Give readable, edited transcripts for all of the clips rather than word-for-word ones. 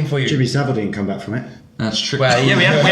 For you. Jimmy Savile didn't come back from it. That's true. Well, yeah, we had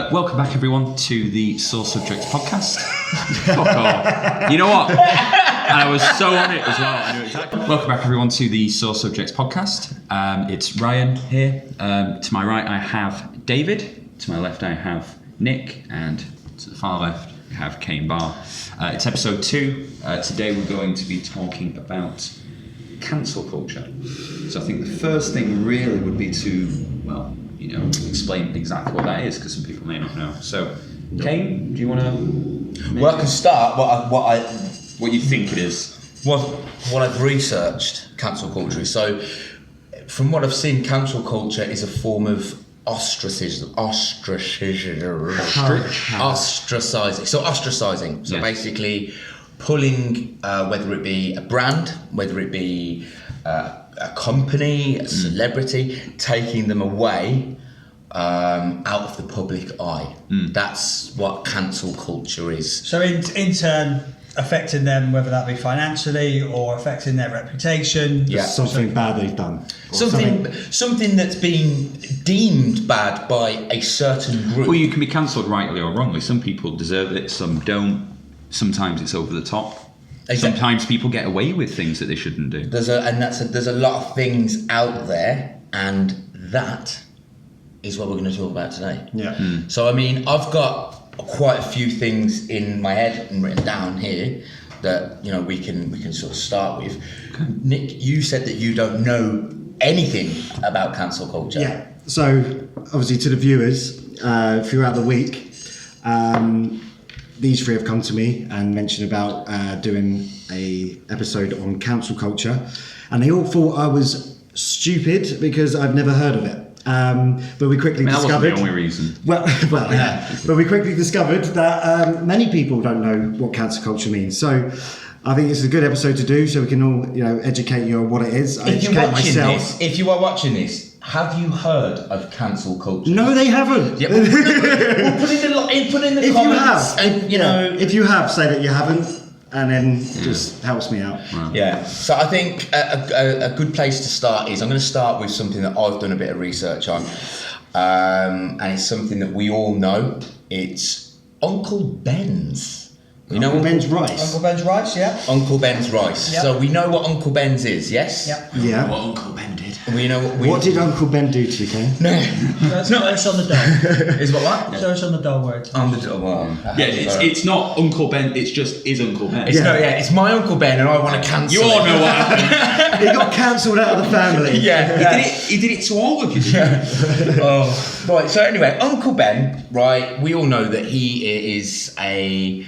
Welcome back, everyone, to the Sore Subjects podcast. Fuck off. You know what? And I was so on it as well. I knew exactly. Welcome back, everyone, to the Sore Subjects podcast. It's Ryan here. To my right, I have David. To my left, I have Nick. And to the far left, I have Kane Barr. It's episode 2. Today, we're going to be talking about cancel culture. So I think the first thing really would be to, explain exactly what that is, because some people may not know. So, Kane, do you want to? Well, I can start what you think it is. What I've researched cancel culture is. So, from what I've seen, cancel culture is a form of ostracizing. So ostracizing. So basically, pulling whether it be a brand, whether it be a company, a celebrity, taking them away out of the public eye. That's what cancel culture is. So in turn, affecting them, whether that be financially or affecting their reputation. Yeah. Something bad they've done. Something that's been deemed bad by a certain group. Well, you can be cancelled rightly or wrongly. Some people deserve it, some don't. Sometimes it's over the top. Exactly. Sometimes people get away with things that they shouldn't do. There's a lot of things out there, and that is what we're going to talk about today. Yeah. So I mean, I've got quite a few things in my head and written down here that we can sort of start with. Okay. Nick, you said that you don't know anything about cancel culture. Yeah. So obviously, to the viewers, throughout the week. These three have come to me and mentioned about doing a episode on cancel culture, and they all thought I was stupid because I've never heard of it. But we quickly discovered. That wasn't the only reason. Well, yeah. But we quickly discovered that many people don't know what cancel culture means. So I think it's a good episode to do, so we can all educate you on what it is. If you are watching this, have you heard of cancel culture? No, they haven't. Yeah, we'll put in the if comments. You have, if you have, say that you haven't, and then just helps me out. Wow. Yeah. So I think a good place to start is I'm going to start with something that I've done a bit of research on, and it's something that we all know. It's Uncle Ben's. Uncle Ben's rice. Uncle Ben's rice, yeah. Uncle Ben's rice. Yep. So we know what Uncle Ben's is, yes? Yep. Yeah. What Uncle Ben did. What did Uncle Ben do to you, Ken? No. It's on the dough. Is what? So it's on the dough word. On the dough. Well, it's not Uncle Ben. It's just is Uncle Ben. It's my Uncle Ben, and I want to cancel. You all know what happened. He got cancelled out of the family. Yeah. He did it to all of you. Yeah. Right. So anyway, Uncle Ben. Right. We all know that he is a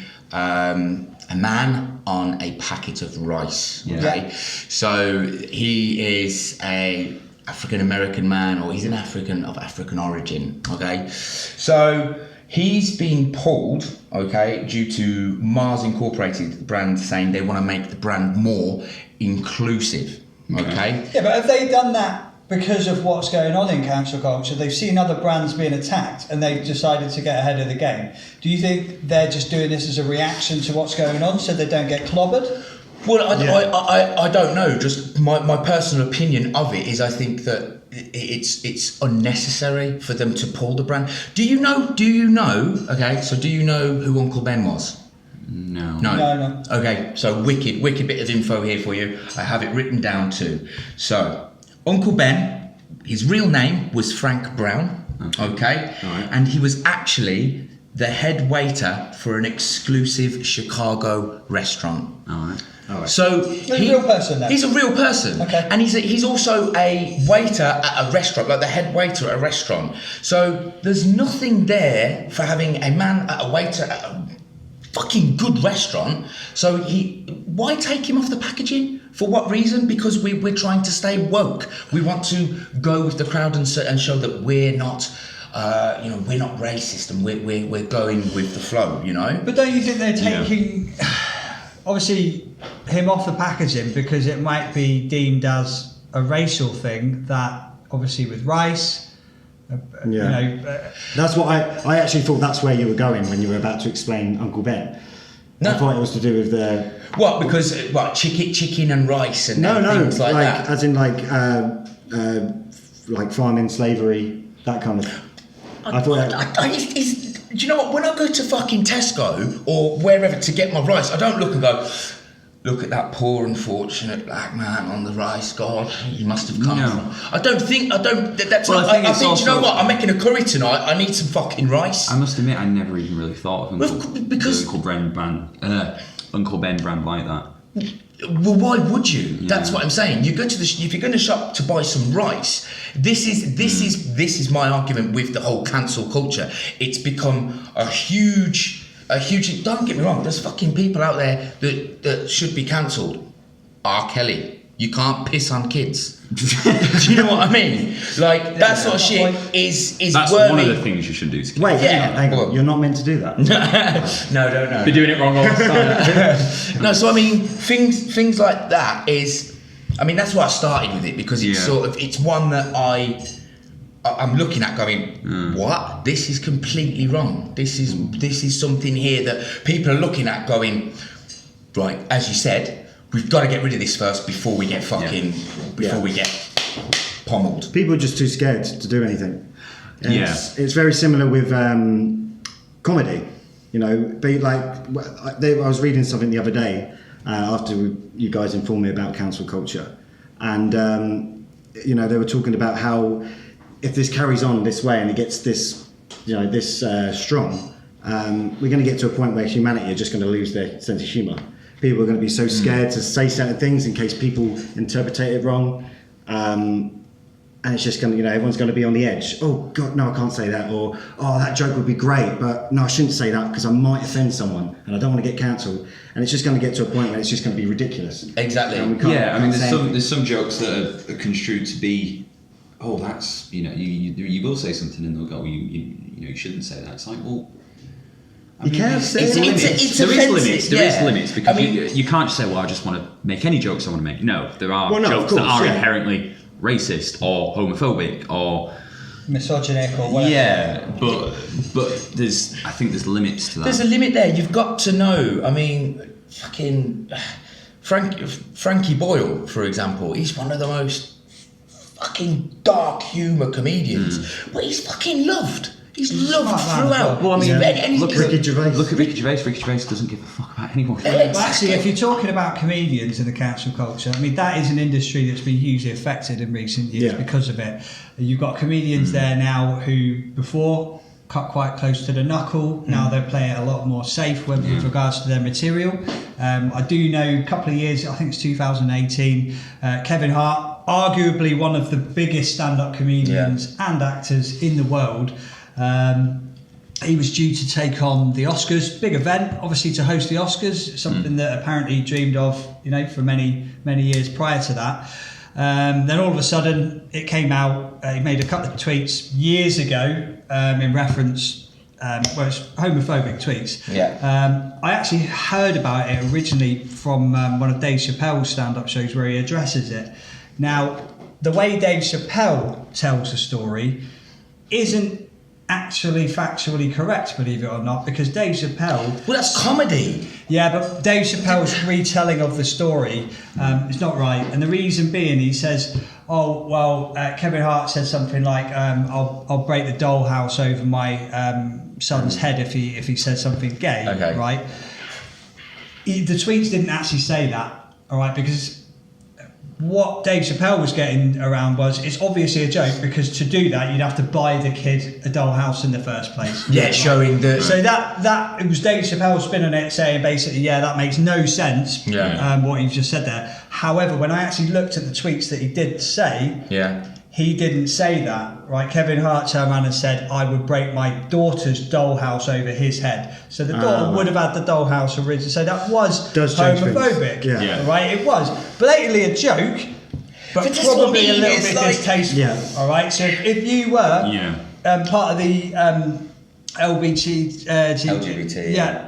man on a packet of rice. Okay, yeah. So he is a African American man, or he's an African of African origin. Okay, so he's been pulled. Okay, due to Mars Incorporated, the brand, saying they want to make the brand more inclusive. Okay. Yeah, but have they done that because of what's going on in cancel culture? They've seen other brands being attacked and they've decided to get ahead of the game. Do you think they're just doing this as a reaction to what's going on so they don't get clobbered? Well, I don't know. Just my personal opinion of it is I think that it's unnecessary for them to pull the brand. Do you know? Okay, so do you know who Uncle Ben was? No. Okay, so wicked bit of info here for you. I have it written down too. So, Uncle Ben, his real name was Frank Brown. Okay. Right. And he was actually the head waiter for an exclusive Chicago restaurant. All right. All right. So He's a real person then? He's a real person. Okay. And he's also a waiter at a restaurant, like the head waiter at a restaurant. So there's nothing there for having a man at a waiter at a fucking good restaurant. So why take him off the packaging? For what reason? Because we're trying to stay woke. We want to go with the crowd and show that we're not, we're not racist, and we're going with the flow. But don't you think they're taking, obviously, him off the packaging because it might be deemed as a racial thing? That obviously with rice, That's what I actually thought that's where you were going when you were about to explain Uncle Ben. No. I thought it was to do with the What? Because chicken and rice and no, things like that. as in like farming, slavery, that kind of. I thought. Do you know what? When I go to fucking Tesco or wherever to get my rice, I don't look and go, look at that poor unfortunate black man on the rice. God, he must have come from. I think. That's Well, not. I think I it's think. Do you know also- what? I'm making a curry tonight. I need some fucking rice. I must admit, I never even really thought of because- Uncle Ben brand like that. Well, why would you? That's what I'm saying. You go to if you're going to shop to buy some rice. This is my argument with the whole cancel culture. It's become a huge. Don't get me wrong. There's fucking people out there that should be cancelled. R. Kelly. You can't piss on kids. Do you know what I mean? Like that sort of shit is That's worthy. one of the things you should do to kids. Wait, Yeah, hang on. well- You're not meant to do that. No. Be doing it wrong all the time. No, so I mean, things like that is, I mean, that's why I started with it, because it's it's one that I'm looking at going, what? This is completely wrong. This is something here that people are looking at going, right, as you said, we've got to get rid of this first before we get we get pommeled. People are just too scared to do anything. And it's very similar with comedy. I was reading something the other day after you guys informed me about cancel culture, and they were talking about how if this carries on this way and it gets this strong, we're going to get to a point where humanity are just going to lose their sense of humour. People are going to be so scared to say certain things in case people interpret it wrong. And it's just going to, everyone's going to be on the edge. Oh, God, no, I can't say that. Or, oh, that joke would be great, but no, I shouldn't say that because I might offend someone and I don't want to get cancelled. And it's just going to get to a point where it's just going to be ridiculous. Exactly. There's some jokes that are construed to be, oh, that's, you will say something and they'll go, you shouldn't say that. It's like, well, You can't say it's there is limits. There is yeah. limits because I mean, you can't just say, well, I just want to make any jokes I want to make. No, there are Well, no, of jokes that course, are yeah. inherently racist or homophobic or misogynic or whatever. but I think there's limits to that. there's a limit there. You've got to know. I mean, fucking Frankie Boyle, for example, he's one of the most fucking dark humour comedians, but he's fucking loved. He's loved throughout. Well, I mean, Look at Ricky Gervais. Look at Ricky Gervais. Ricky Gervais doesn't give a fuck about anyone. Well, actually, if you're talking about comedians in the cancel culture, I mean, that is an industry that's been hugely affected in recent years because of it. You've got comedians there now who before cut quite close to the knuckle. Now they're playing it a lot more safe with regards to their material. I do know a couple of years, I think it's 2018, Kevin Hart, arguably one of the biggest stand-up comedians and actors in the world. He was due to take on the Oscars, big event, obviously to host the Oscars, something that apparently he dreamed of, for many, many years prior to that. Then all of a sudden it came out, he made a couple of tweets years ago in reference, it's homophobic tweets. I actually heard about it originally from one of Dave Chappelle's stand-up shows where he addresses it. Now, the way Dave Chappelle tells the story isn't actually factually correct, believe it or not, because Dave Chappelle... Well, that's comedy. Yeah, but Dave Chappelle's retelling of the story is not right. And the reason being, he says, Kevin Hart said something like, I'll break the dollhouse over my son's head if he says something gay, right? The tweets didn't actually say that, all right, because what Dave Chappelle was getting around was it's obviously a joke because to do that you'd have to buy the kid a dollhouse in the first place. Yeah, showing the. So that it was Dave Chappelle spinning it, saying basically, yeah, that makes no sense. Yeah. What you've just said there. However, when I actually looked at the tweets that he did say, Yeah. he didn't say that, right? Kevin Hart turned around and said, I would break my daughter's dollhouse over his head. So the daughter would have had the dollhouse originally. So that was Does change homophobic, things. Yeah. right? It was blatantly a joke, but that's what I probably mean, a little it's bit like- distasteful, Yeah. all right? So if you were part of the LGBT,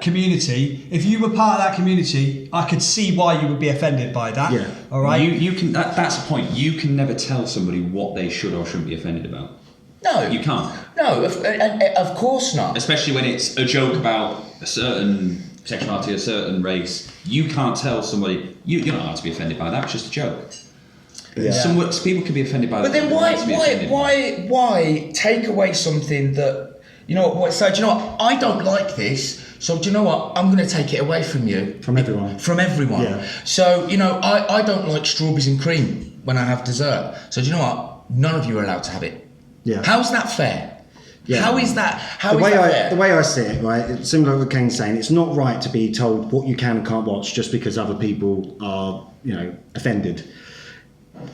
community, if you were part of that community, I could see why you would be offended by that, Yeah. all right? You can. That's the point. You can never tell somebody what they should or shouldn't be offended about. No. You can't. No, of course not. Especially when it's a joke about a certain sexuality, a certain race. You can't tell somebody you're not allowed to be offended by that. It's just a joke. Yeah. Some people can be offended by that. But then why take away something that, you know what, so do you know what, I don't like this, so do you know what, I'm going to take it away from you. From everyone. From everyone. Yeah. So, you know, I don't like strawberries and cream when I have dessert. So do you know what, none of you are allowed to have it. Yeah. How's that fair? Yeah. How is that fair? The way I see it, right, it's similar to what Kane's saying, it's not right to be told what you can and can't watch just because other people are, you know, offended.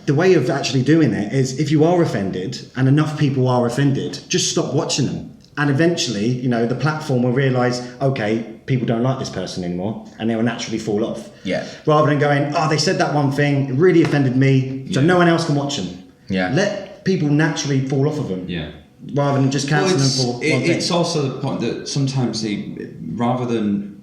The way of actually doing it is if you are offended and enough people are offended, just stop watching them. And eventually, you know, the platform will realise, okay, people don't like this person anymore, and they will naturally fall off. Yeah. Rather than going, oh, they said that one thing, it really offended me, so no one else can watch them. Yeah. Let people naturally fall off of them. Yeah. Rather than just cancel them for one thing. It's also the point that sometimes rather than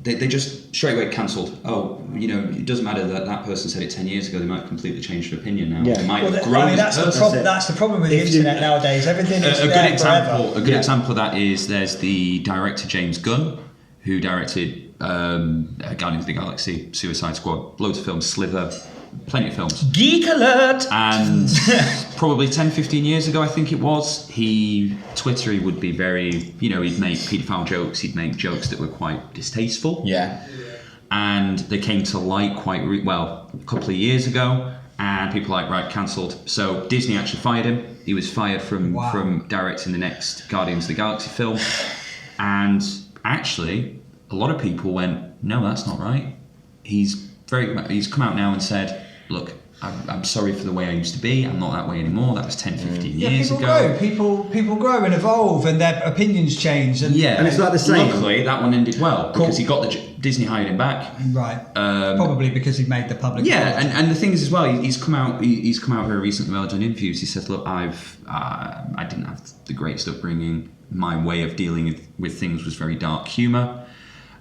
they just straight away cancelled. Oh, you know, it doesn't matter that person said it 10 years ago. They might have completely changed their opinion now. Yeah. They might Well, have grown that's as a the person. problem. That's the problem with the If you- internet nowadays. Everything is A good there example. forever. A good example of that is there's the director James Gunn, who directed Guardians of the Galaxy, Suicide Squad, loads of films, Slither, plenty of films. Geek alert! And probably 10, 15 years ago, I think it was, he would be very, you know, he'd make paedophile jokes, he'd make jokes that were quite distasteful. Yeah. And they came to light quite a couple of years ago, and people were like, right, cancelled. So Disney actually fired him. He was fired from directing the next Guardians of the Galaxy film. And actually, a lot of people went, no, that's not right. He's come out now and said, look, I'm sorry for the way I used to be. I'm not that way anymore. That was 10, 15 years people ago. grow. People grow and evolve, and their opinions change. And Yeah, And it's like the same. Luckily, that one ended well because he got Disney hired him back. right, probably because he made the public. Yeah, apology. and the thing is as well, he's come out very recently, well done interviews. He says, look, I didn't have the greatest upbringing. My way of dealing with things was very dark humour.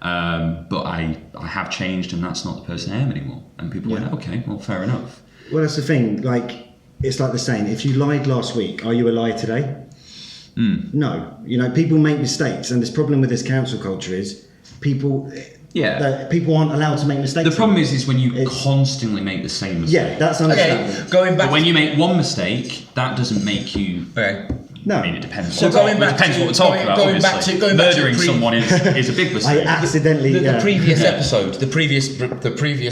But I have changed, and that's not the person I am anymore. And people went, okay, well, fair enough. Well, that's the thing. Like, it's like the saying: if you lied last week, are you a liar today? No. You know, people make mistakes, and this problem with this cancel culture is people. Yeah. People aren't allowed to make mistakes. The problem is when you It's- constantly make the same mistake. Yeah, that's understandable. Okay, going back. But when you make one mistake, that doesn't make you. Okay. No, I mean, it depends. So going back depends to- what we're talking going- about. going back obviously. to- going back to Murdering the pre- someone is a big I mistake. accidentally. The previous episode, the previous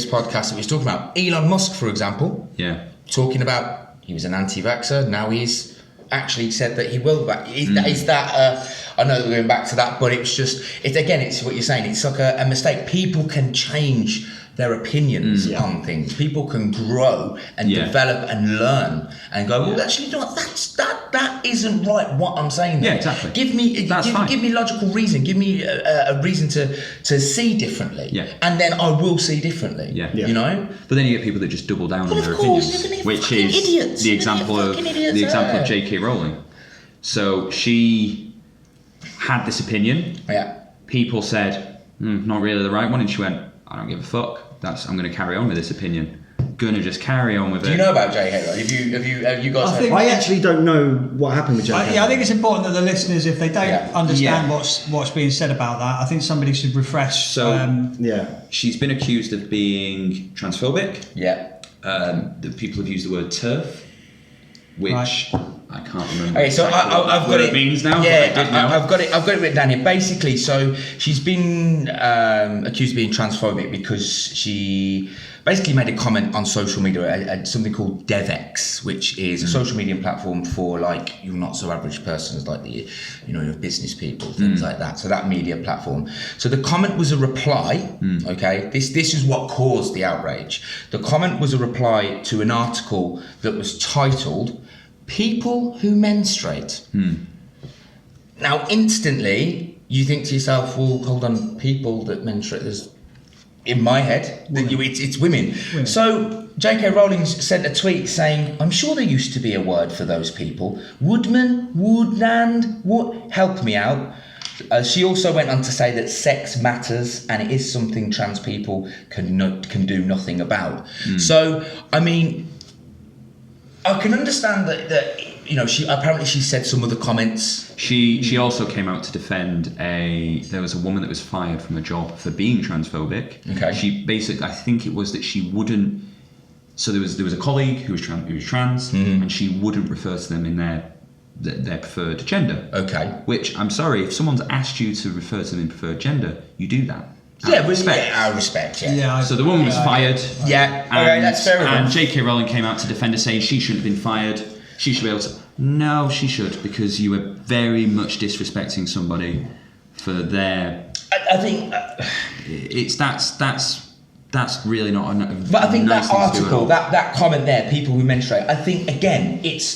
podcast that we was talking about, Elon Musk, for example, Yeah. talking about he was an anti-vaxxer. Now he's actually said that he will back. Is that? I know that we're going back to that, but it's it's what you're saying. It's like a mistake. People can change their opinions on things. People can grow and develop and learn and go. Well, actually, you know what? That isn't right. What I'm saying. Yeah, there. exactly. Give me logical reason. Give me a reason to see differently. Yeah. And then I will see differently. Yeah. You know. But then you get people that just double down Well, on their of course, opinions, you're gonna get which fucking is idiots. the You're gonna example get of fucking idiots, yeah. J.K. Rowling. So she had this opinion. Yeah. People said, not really the right one, and she went, I don't give a fuck. I'm going to carry on with this opinion. Gonna just carry on with it. Do you know about J.K. Rowling? Have you guys? I think- I actually don't know what happened with J.K. I think it's important that the listeners, if they don't understand Yeah. what's being said about that, I think somebody should refresh. So- Yeah. She's been accused of being transphobic. Yeah. The people have used the word TERF, which Right. I can't remember. Okay, so I've got what it. means now. Yeah, but I did know. I've got it written down here. Basically, so she's been accused of being transphobic because she basically made a comment on social media at something called DevX, which is a social media platform for like your not so average persons, like the your business people, things like that. So that media platform. So the comment was a reply. Okay, this is what caused the outrage. The comment was a reply to an article that was titled "People Who Menstruate." Now, instantly, you think to yourself, well, hold on, people that menstruate, there's, in my head, it's women. So, J.K. Rowling sent a tweet saying, I'm sure there used to be a word for those people. Woodman, woodland, help me out. She also went on to say that sex matters and it is something trans people can do nothing about. So, I mean, I can understand that she said some of the comments. She also came out to defend there was a woman that was fired from a job for being transphobic. Okay. She basically, I think it was that she wouldn't. So there was a colleague who was trans, and she wouldn't refer to them in their preferred gender. Okay. Which, I'm sorry, if someone's asked you to refer to them in preferred gender, you do that. Yeah, respect. Yeah. So the woman was fired. Yeah. Okay, that's fair enough. And J.K. Rowling came out to defend her, saying she shouldn't have been fired. She should be able to. No, she should, because you were very much disrespecting somebody for their. I think. That's really not a. But I think nice that thing to do at article, all. that comment there, people who menstruate, I think again, it's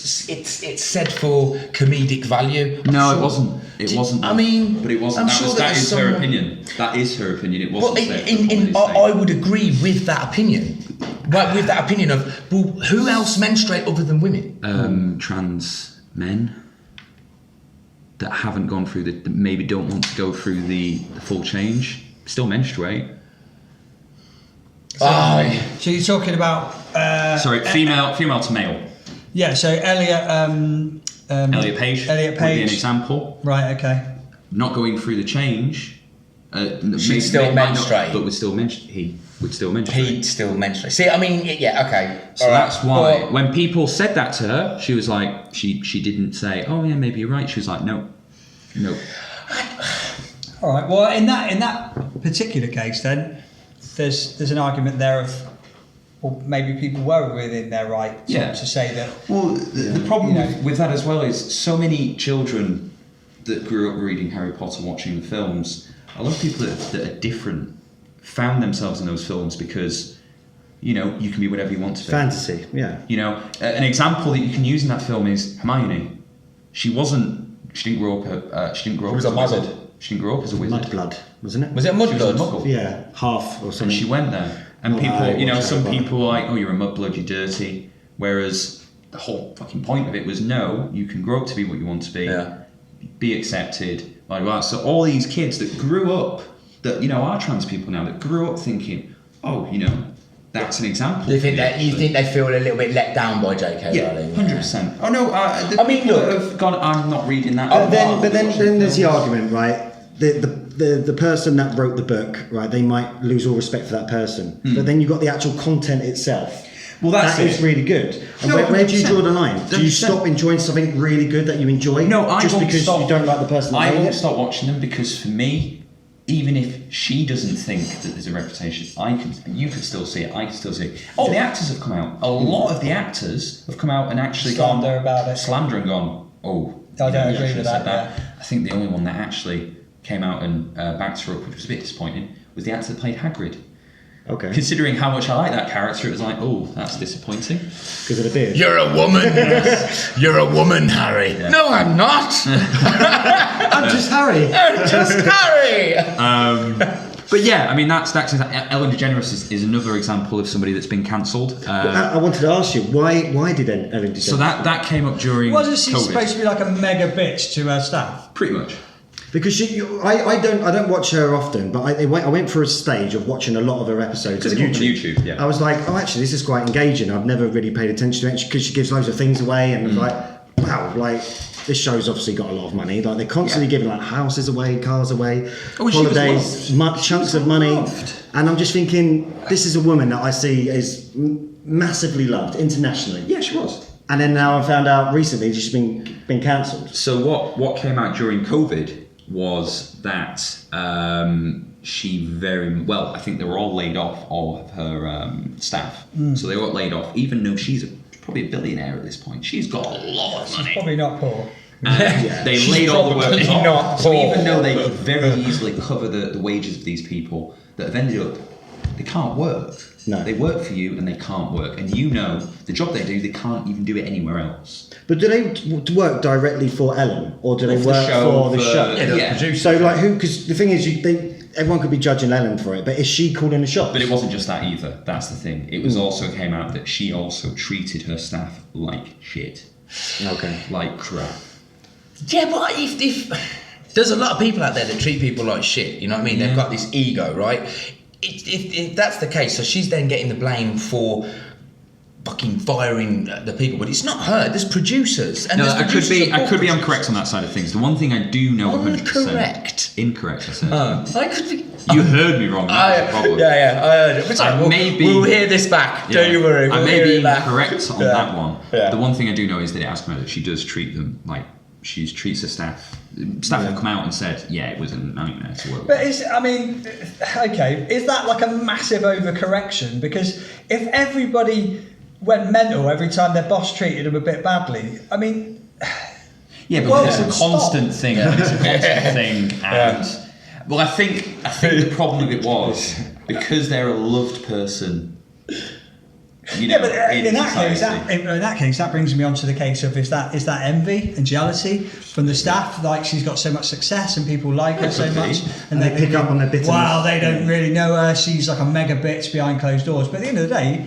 said for comedic value. No, it wasn't. It wasn't. I mean, but it wasn't. I'm sure that is her someone- opinion. That is her opinion. It Well, wasn't. I would agree with that opinion. But with that opinion of, well, who else menstruate other than women? Trans men that haven't gone through that maybe don't want to go through the full change still menstruate. So you're talking about Sorry, female to male. Yeah, so Elliot Elliot Page would be an example. Right, okay. Not going through the change. She'd still menstruate. But he would still menstruate. He'd still menstruate. See, I mean, yeah, okay. So all right. that's why But- when people said that to her, she was like, she didn't say, oh yeah, maybe you're right. She was like, no. All right. Well, in that particular case, then there's an argument there of, well, maybe people were within their right to say that. Well, the problem You know. with that as well is so many children that grew up reading Harry Potter, watching the films, a lot of people that are different found themselves in those films because, you can be whatever you want to be. Fantasy, yeah. An example that you can use in that film is Hermione. She didn't grow up. She didn't grow up. was as a wizard. muggle. She didn't grow up as a wizard. Mudblood, wasn't it? Was it She was a Mudblood? muggle. Yeah, half or And something. she went there. And Well, people, I watched some Harry Potter. people are like, oh, you're a mudblood, you're dirty. Whereas the whole fucking point of it was, no, you can grow up to be what you want to be. Yeah. Be accepted. Like that. So all these kids that grew up, that, are trans people now, that grew up thinking, oh, that's an example. You think they feel a little bit let down by J.K. Yeah, Rowling? 100%. Oh no, I mean, people look- that have gone, I'm not reading that. But then there's the argument, right? The person that wrote the book, right? They might lose all respect for that person, but then you've got the actual content itself. Well, that's that is it. really good. And No, where do you 100%. draw the line? Do you 100%. stop enjoying something really good that you enjoy? No, I just won't because stop. you don't like the person that I made won't it? stop watching them because for me, even if she doesn't think that there's a reputation, you could still see it. I can still see it. Oh, the actors have come out. A lot of the actors have come out and actually Slander gone about it. Slander and gone. Oh, I don't you agree shouldn't with have that, said I think the only one that actually came out and backed her up, which was a bit disappointing, was the actor that played Hagrid. Okay. Considering how much I like that character, it was like, oh, that's disappointing. Because of the beard. You're a woman. You're a woman, Harry. Yeah. No, I'm not. I'm just Harry. I'm just Harry. But yeah, I mean, that's Ellen DeGeneres is another example of somebody that's been cancelled. I wanted to ask you, why did Ellen DeGeneres? So that came up during Wasn't she COVID. supposed to be like a mega bitch to her staff? Pretty much. Because I don't watch her often, but I went through a stage of watching a lot of her episodes on Because YouTube. it's on YouTube, yeah. I was like, oh, actually, this is quite engaging. I've never really paid attention to it because she gives loads of things away, and I was like, wow, like this show's obviously got a lot of money. Like they're constantly giving like houses away, cars away, Oh, she was holidays, loved. chunks of money, and I'm just thinking, this is a woman that I see is massively loved internationally. Yeah, she was. and then now I found out recently she's been cancelled. So what came out during COVID was that she I think they were all laid off, all of her staff. So they were all laid off, even though she's probably a billionaire at this point. She's got a lot of money. Probably not poor. They laid all the workers not off. So poor. even though they could very easily cover the wages of these people that have ended up, they can't work. No. They work for you and they can't work. And you know, the job they do, they can't even do it anywhere else. But do they work directly for Ellen, or do they For the work show, for the show? Yeah. So like who? Because the thing is, everyone could be judging Ellen for it, but is she calling the shots? But it wasn't just that either. That's the thing. It was also came out that she also treated her staff like shit. Okay. Like crap. Yeah, but if there's a lot of people out there that treat people like shit, you know what I mean? They've got this ego, right? If that's the case, so she's then getting the blame for fucking firing the people, but it's not her. There's producers, and No, there's I could producers be. of I could be corporates. incorrect on that side of things. The one thing I do know 100%. Incorrect. Incorrect. I said. I could be. You heard me wrong. That was the problem. Yeah, I heard it. But I we'll, may be- we'll hear this back. Don't you worry. We'll I may hear be it back. incorrect on Yeah. that one. Yeah. The one thing I do know is that it has come out that she does treat them like she treats her staff. Staff have come out and said, yeah, it was a nightmare to work with. But is that like a massive overcorrection? Because if everybody went mental every time their boss treated them a bit badly, I mean, Yeah, but Well, it's a it's constant thing. And it's a constant thing. And well, I think the problem of it was because they're a loved person. You know, yeah, but in that society. case, that brings me on to the case of is that envy and jealousy from the staff? Like she's got so much success and people like her so much, And they pick up on their bitterness. Wow, they don't really know her. She's like a mega bitch behind closed doors. But at the end of the day,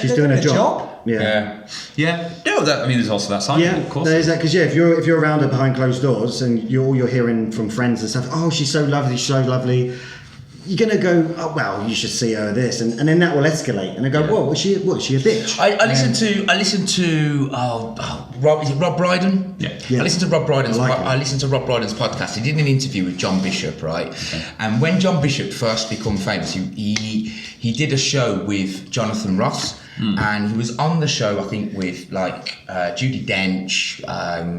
She's they're doing doing a job. Yeah. Yeah, no, that, I mean, there's also that side. Yeah, of course. there is that because if you're around her behind closed doors and all you're hearing from friends and stuff, oh, she's so lovely, you're gonna go, oh well, you should see her this, and then that will escalate, and I go, whoa, was she a bitch? I listened to Rob, is it Rob Brydon? Yeah. Yeah. I listened to Rob Brydon's I like him. I listened to Rob Brydon's podcast. He did an interview with John Bishop, right? And when John Bishop first became famous, he did a show with Jonathan Ross. And he was on the show, I think, with like Judi Dench.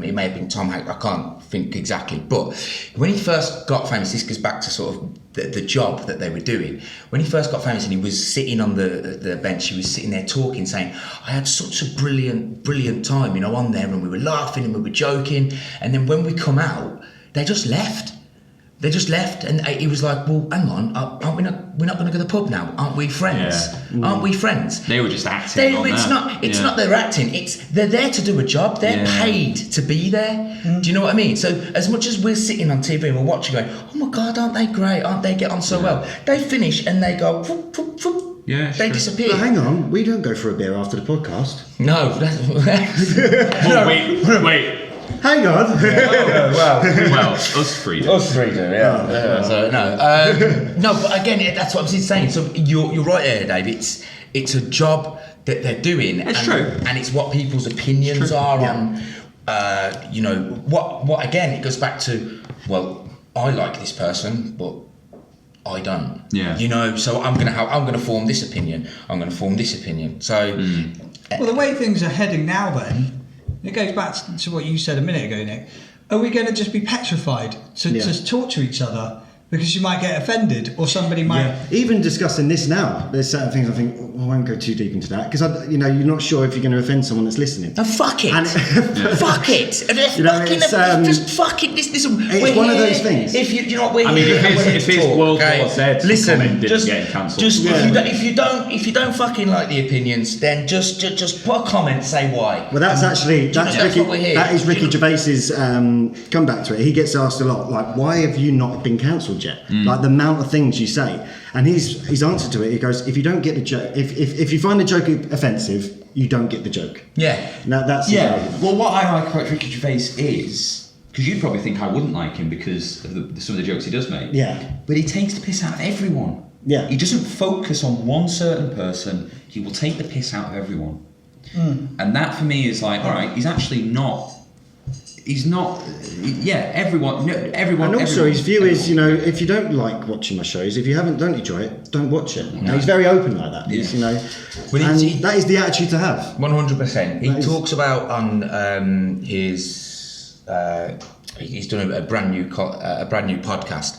It may have been Tom Hanks. I can't think exactly. But when he first got famous, this goes back to sort of the job that they were doing. When he first got famous and he was sitting on the bench, he was sitting there talking, saying, "I had such a brilliant time, you know, on there, and we were laughing and we were joking. And then when we come out, they just left." They just left, and he was like, "Well, hang on, aren't we not? We're not going to go to the pub now, aren't we friends? Yeah. Aren't we friends?" They were just acting. It's not their acting. It's they're there to do a job. They're paid to be there. Do you know what I mean? So as much as we're sitting on TV and we're watching, going, "Oh my God, aren't they great? Aren't they get on so well?" They finish and they go, whoop, whoop, whoop. Yeah, They sure. disappear. But hang on, we don't go for a beer after the podcast. No, Oh, wait. Hang on. Well, us three. do. Us three do, yeah. So no, but again, that's what I'm saying. So you're right there, Dave. It's a job that they're doing. It's true. And it's what people's opinions are Yeah. on. You know what? Again, it goes back to, well, I like this person, but I don't. Yeah. You know, so I'm gonna form this opinion. I'm gonna form this opinion. So. well, the way things are heading now, then it goes back to what you said a minute ago, Nick. Are we going to just be petrified to talk to each other because you might get offended or somebody might? Even discussing this now, there's certain things I think, well, I won't go too deep into that because you're not sure if you're going to offend someone that's listening. No, fuck it. And- Fuck it. You know, it's, just fuck it. This it's one of those things. If you know what we're I mean, here. if and we're here it's to talk, World okay? War Z Listen, comment didn't just get cancelled. Just Yeah. if you don't fucking like the opinions, then just put a comment, say why. Well, that's actually that's That's Ricky. what we're here. That is Ricky Gervais's comeback to it. He gets asked a lot, like, "Why have you not been cancelled yet?" Like the amount of things you say, and his answer to it, he goes, "If you don't get the joke, if you find the joke offensive, you don't get the joke." Yeah. Now that's his Yeah. argument. Well, what I like about Ricky Gervais is because you'd probably think I wouldn't like him because of some of the jokes he does make. Yeah. But he takes the piss out of everyone. Yeah. He doesn't focus on one certain person. He will take the piss out of everyone. And that for me is like, all right, he's actually not. he's not. Yeah, everyone. And also, his view is, if you don't like watching my shows, if you don't enjoy it, don't watch it. And he's very open like that. He's, But and he- that is the attitude to have. 100%. He That is- talks about on his. He's done a brand new podcast,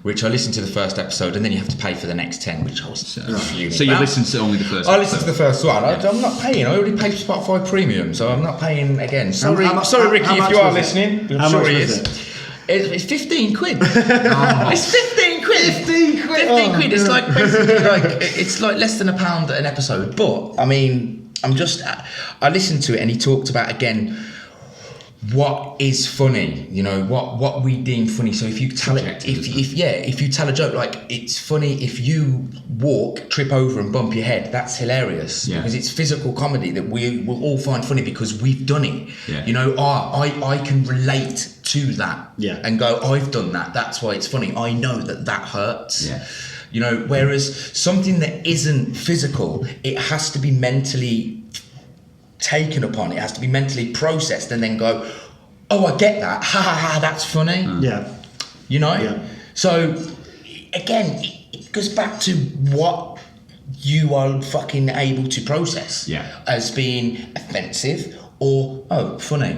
which I listened to the first episode, and then you have to pay for the next 10, which I was fuming So you about. listened to only the first. I listened to the episode. first one. I'm not paying. I already paid for Spotify Premium, so I'm not paying again. Sorry, How mu- sorry, how- Ricky, how if much you are was it? listening. I'm How sure much he was is. It's 15 quid. Oh. It's 15 quid. 15 quid. 15 Oh, quid. It's God. like basically it's like less than £1 an episode. But I mean, I listened to it, and he talked about again what is funny. What we deem funny. So if you tell it, if you tell a joke, like it's funny if you trip over and bump your head, that's hilarious because it's physical comedy that we will all find funny because we've done it. I can relate to that and go, I've done that, that's why it's funny. I know that hurts. Whereas something that isn't physical, it has to be mentally taken upon, it has to be mentally processed, and then go, oh, I get that, ha ha ha, that's funny. So again, it goes back to what you are fucking able to process as being offensive or funny.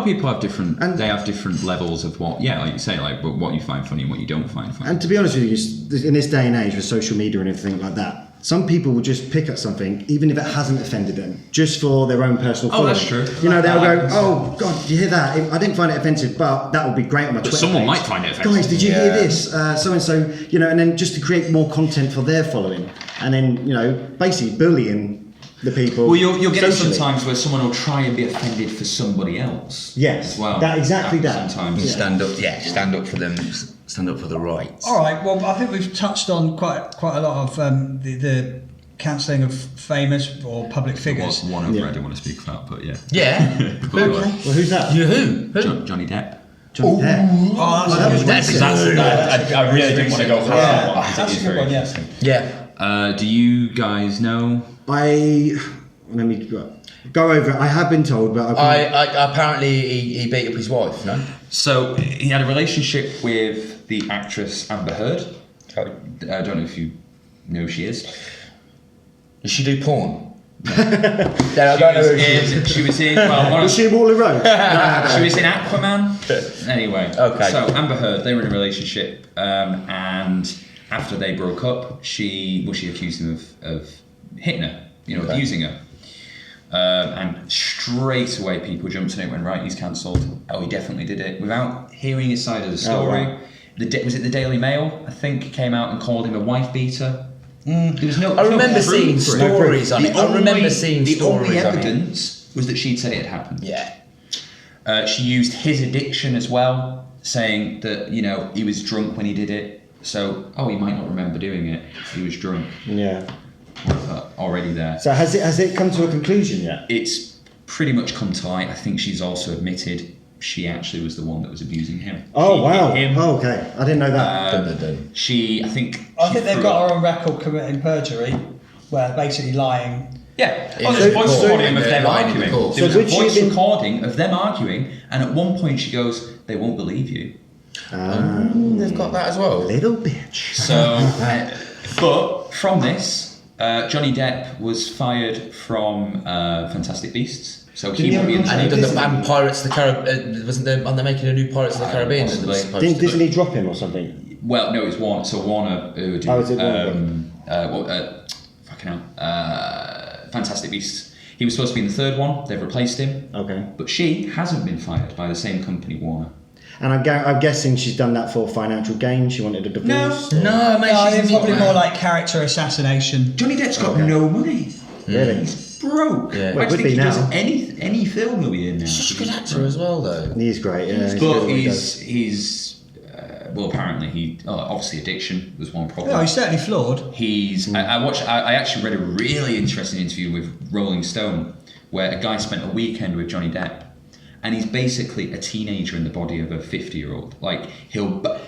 People have different. They have different levels of what. Yeah, like you say, like what you find funny and what you don't find funny. And to be honest with you, in this day and age with social media and everything like that, some people will just pick up something, even if it hasn't offended them, just for their own personal following. That's true. They'll go, oh, God, did you hear that? I didn't find it offensive, but that would be great on my Twitter someone page. might find it offensive. Guys, did you hear this? So-and-so, and then just to create more content for their following. And then, basically bullying the people. Well, you'll get it socially. sometimes where someone will try and be offended for somebody else. Yes, as well. exactly that. Sometimes. Stand up for them, stand up for the rights. All right. Well, I think we've touched on quite a lot of the cancelling of famous or public figures. One over I don't want to speak about, but yeah. Yeah. Well, who's that? Who? Johnny Depp. Johnny Depp. Oh, that was I really didn't want to go past that one. That's a good one. Yes. Yeah. Do you guys know? Let me go over it. I have been told, but I apparently he beat up his wife. No. So he had a relationship with the actress Amber Heard. I don't know if you know who she is. Does she do porn? She was in. Well, was she in Waterloo Road? she was in Aquaman. Anyway, Okay. So Amber Heard, they were in a relationship, and after they broke up, she accused him of hitting her, abusing her. And straight away, people jumped on it. Went, right, he's cancelled. Oh, he definitely did it, without hearing his side of the story. Oh, wow. Was it the Daily Mail? I think came out and called him a wife beater. There was no. I remember proof seeing for it. stories on it. I remember seeing the stories only on it. evidence was that she'd said it had happened. Yeah. She used his addiction as well, saying that he was drunk when he did it. So he might not remember doing it. He was drunk. Yeah. Already there. So has it come to a conclusion yet? It's pretty much come to light. I think she's also admitted she actually was the one that was abusing him. Oh She wow! hit him. Oh, okay, I didn't know that. She, I think they've threw got up. her on record committing perjury, where basically lying. Yeah, Yeah. there's a voice So- recording of them Lying in the arguing. court. There was So a would she voice have been- recording of them arguing, and at one point she goes, "They won't believe you." They've got that as well. Little bitch. So, but from this, Johnny Depp was fired from Fantastic Beasts. So he Didn't won't be he in have a And he done Disney? and Pirates of the Caribbean. Wasn't there? Are they making a new Pirates of the Caribbean? that was possibly. supposed Didn't to be? Disney drop him or something? Well, no, it's Warner. So Warner who would do. Oh, is it Warner? Fucking hell. Fantastic Beasts. He was supposed to be in the third one. They've replaced him. Okay. But she hasn't been fired by the same company, Warner. And I'm guessing she's done that for financial gain. She wanted a divorce. No, mate. No, I she's think probably not. more like character assassination. Johnny Depp's got Okay. no money. Really? He's broke. Yeah. I Well, it just would think be he does now. any film he'll be in now. Such a good actor as well, though. He's great. Yeah, he's good at But what he does. he's well, apparently obviously addiction was one problem. No, he's certainly flawed. I actually read a really interesting interview with Rolling Stone where a guy spent a weekend with Johnny Depp, and he's basically a teenager in the body of a 50-year-old. Like he'll buy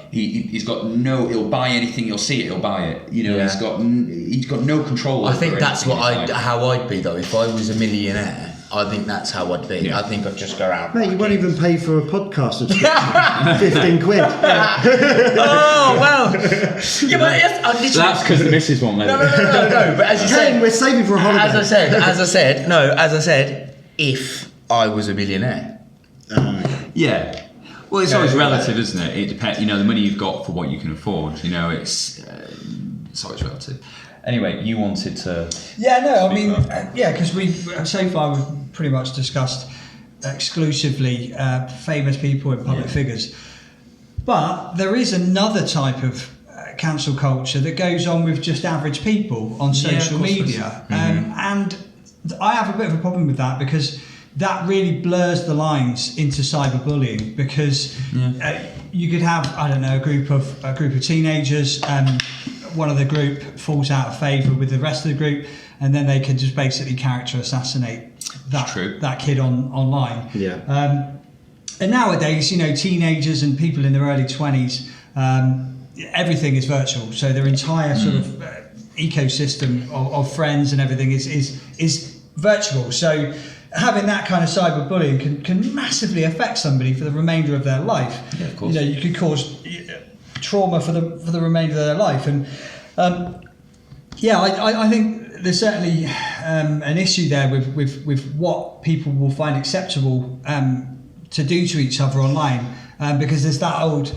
anything, he'll see it, he'll buy it. Yeah. He's got no control. I over think that's anything what in his life. how I'd be though if I was a millionaire I think that's how I'd be. Yeah. I think I'd just go around. Mate, you won't even pay for a podcast subscription. 15 quid. Oh well. Yeah, but I literally. That's because the missus won't let No. it. But as you Kane, said, we're saving for a holiday. as I said, if I was a millionaire. Yeah. Well, it's always relative, isn't it? It depends. The money you've got for what you can afford. It's always relative. Anyway, you wanted to. Yeah, no, I mean, up. because so far we've pretty much discussed exclusively famous people and public figures. But there is another type of cancel culture that goes on with just average people on social media. And I have a bit of a problem with that because that really blurs the lines into cyberbullying because you could have, I don't know, a group of teenagers, one of the group falls out of favour with the rest of the group, and then they can just basically character assassinate that kid online. Yeah. And nowadays, teenagers and people in their early 20s, everything is virtual. So their entire sort of ecosystem of friends and everything is virtual. So having that kind of cyberbullying can massively affect somebody for the remainder of their life. Yeah, of course. You could cause trauma for the remainder of their life. And I think there's certainly an issue there with what people will find acceptable to do to each other online, because there's that old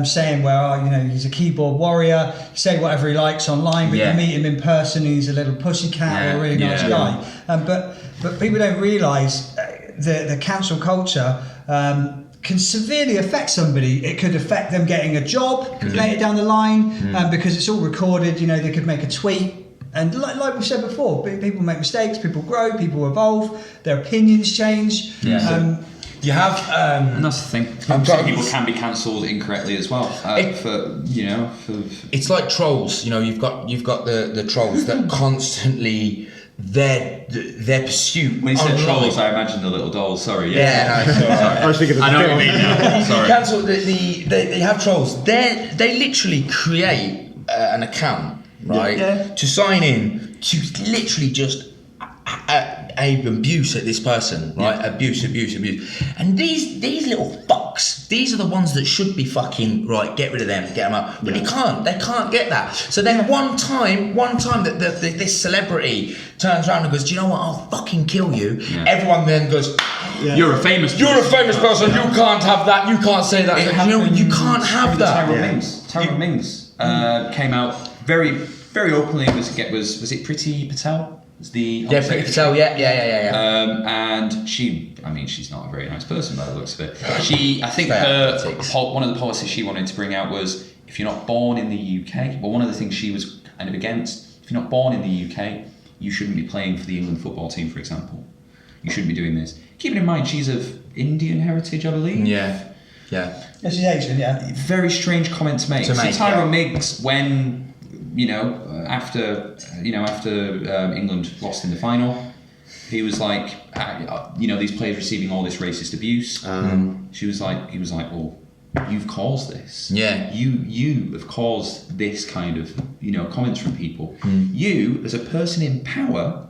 saying where he's a keyboard warrior, say whatever he likes online, but you meet him in person, he's a little pussycat or a really nice guy. But people don't realise the cancel culture can severely affect somebody. It could affect them getting a job later down the line because it's all recorded. They could make a tweet. And like we've said before, people make mistakes, people grow, people evolve, their opinions change. Yeah. You have. And that's the thing. Some people can be cancelled incorrectly as well. It's like trolls. You've got the trolls that constantly their pursuit. When you said online. trolls, I imagined the little dolls. Sorry. Yeah, no, I was thinking I know what you mean now. Sorry. Cancel they have trolls. They literally create an account, right? Yeah. To sign in to literally just abuse at this person, right? Yeah. Abuse. And these little fucks, these are the ones that should be fucking right. Get rid of them, get them out. But they can't get that. So then one time that this celebrity turns around and goes, do you know what? I'll fucking kill you. Yeah. Everyone then goes, You're a famous you're a famous person. You can't have that. You can't say that. You can't have that. Tyrone Mings came out very, very openly. Was it Priti Patel? Priti Patel. Yeah. And she's not a very nice person by the looks of it. I think one of the policies she wanted to bring out was if you're not born in the UK. Well, one of the things she was kind of against. If you're not born in the UK, you shouldn't be playing for the England football team, for example. You shouldn't be doing this. Keeping in mind, she's of Indian heritage, I believe. Yeah. She's Asian, yeah. Very strange comment to make. Tyrone Mings, when after England lost in the final, he was like, these players receiving all this racist abuse. He was like, well, you've caused this. Yeah. You have caused this kind of comments from people. You, as a person in power,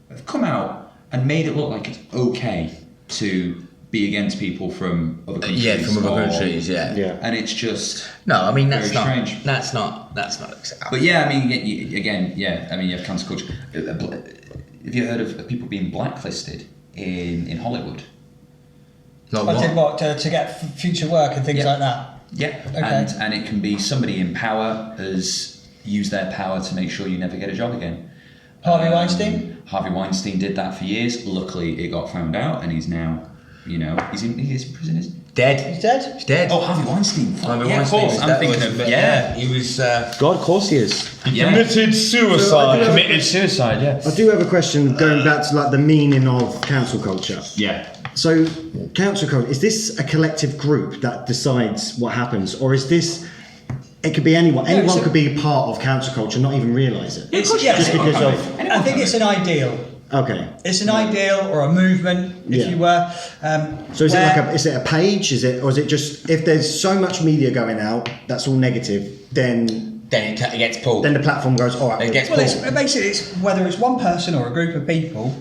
have come out and made it look like it's okay to be against people from other countries. Yeah, from other countries. Yeah. And it's just no. That's very not strange. That's not acceptable. But you have cancel culture. Have you heard of people being blacklisted in Hollywood? Like I did what to get future work and things like that. Yeah. Okay. And it can be somebody in power has used their power to make sure you never get a job again. Harvey Weinstein? Harvey Weinstein did that for years. Luckily, it got found out, and he's now, he's in prison, isn't he? Dead. He's dead? He's dead. Oh, Harvey Weinstein. Harvey Yeah, of Weinstein course. was I'm dead. thinking of He was. God, of course he is. Committed suicide. Committed suicide. Yeah. I do have a question going back to the meaning of cancel culture. Yeah. So, cancel culture, is this a collective group that decides what happens, or is this? It could be anyone. Anyone could be part of cancel culture, not even realise it. Just because of. I think it's an ideal. Okay. It's an ideal or a movement, if you were. So is it a page? Or is it just if there's so much media going out that's all negative, then it gets pulled. Then the platform goes, all right. It gets Well, pulled. it's whether it's one person or a group of people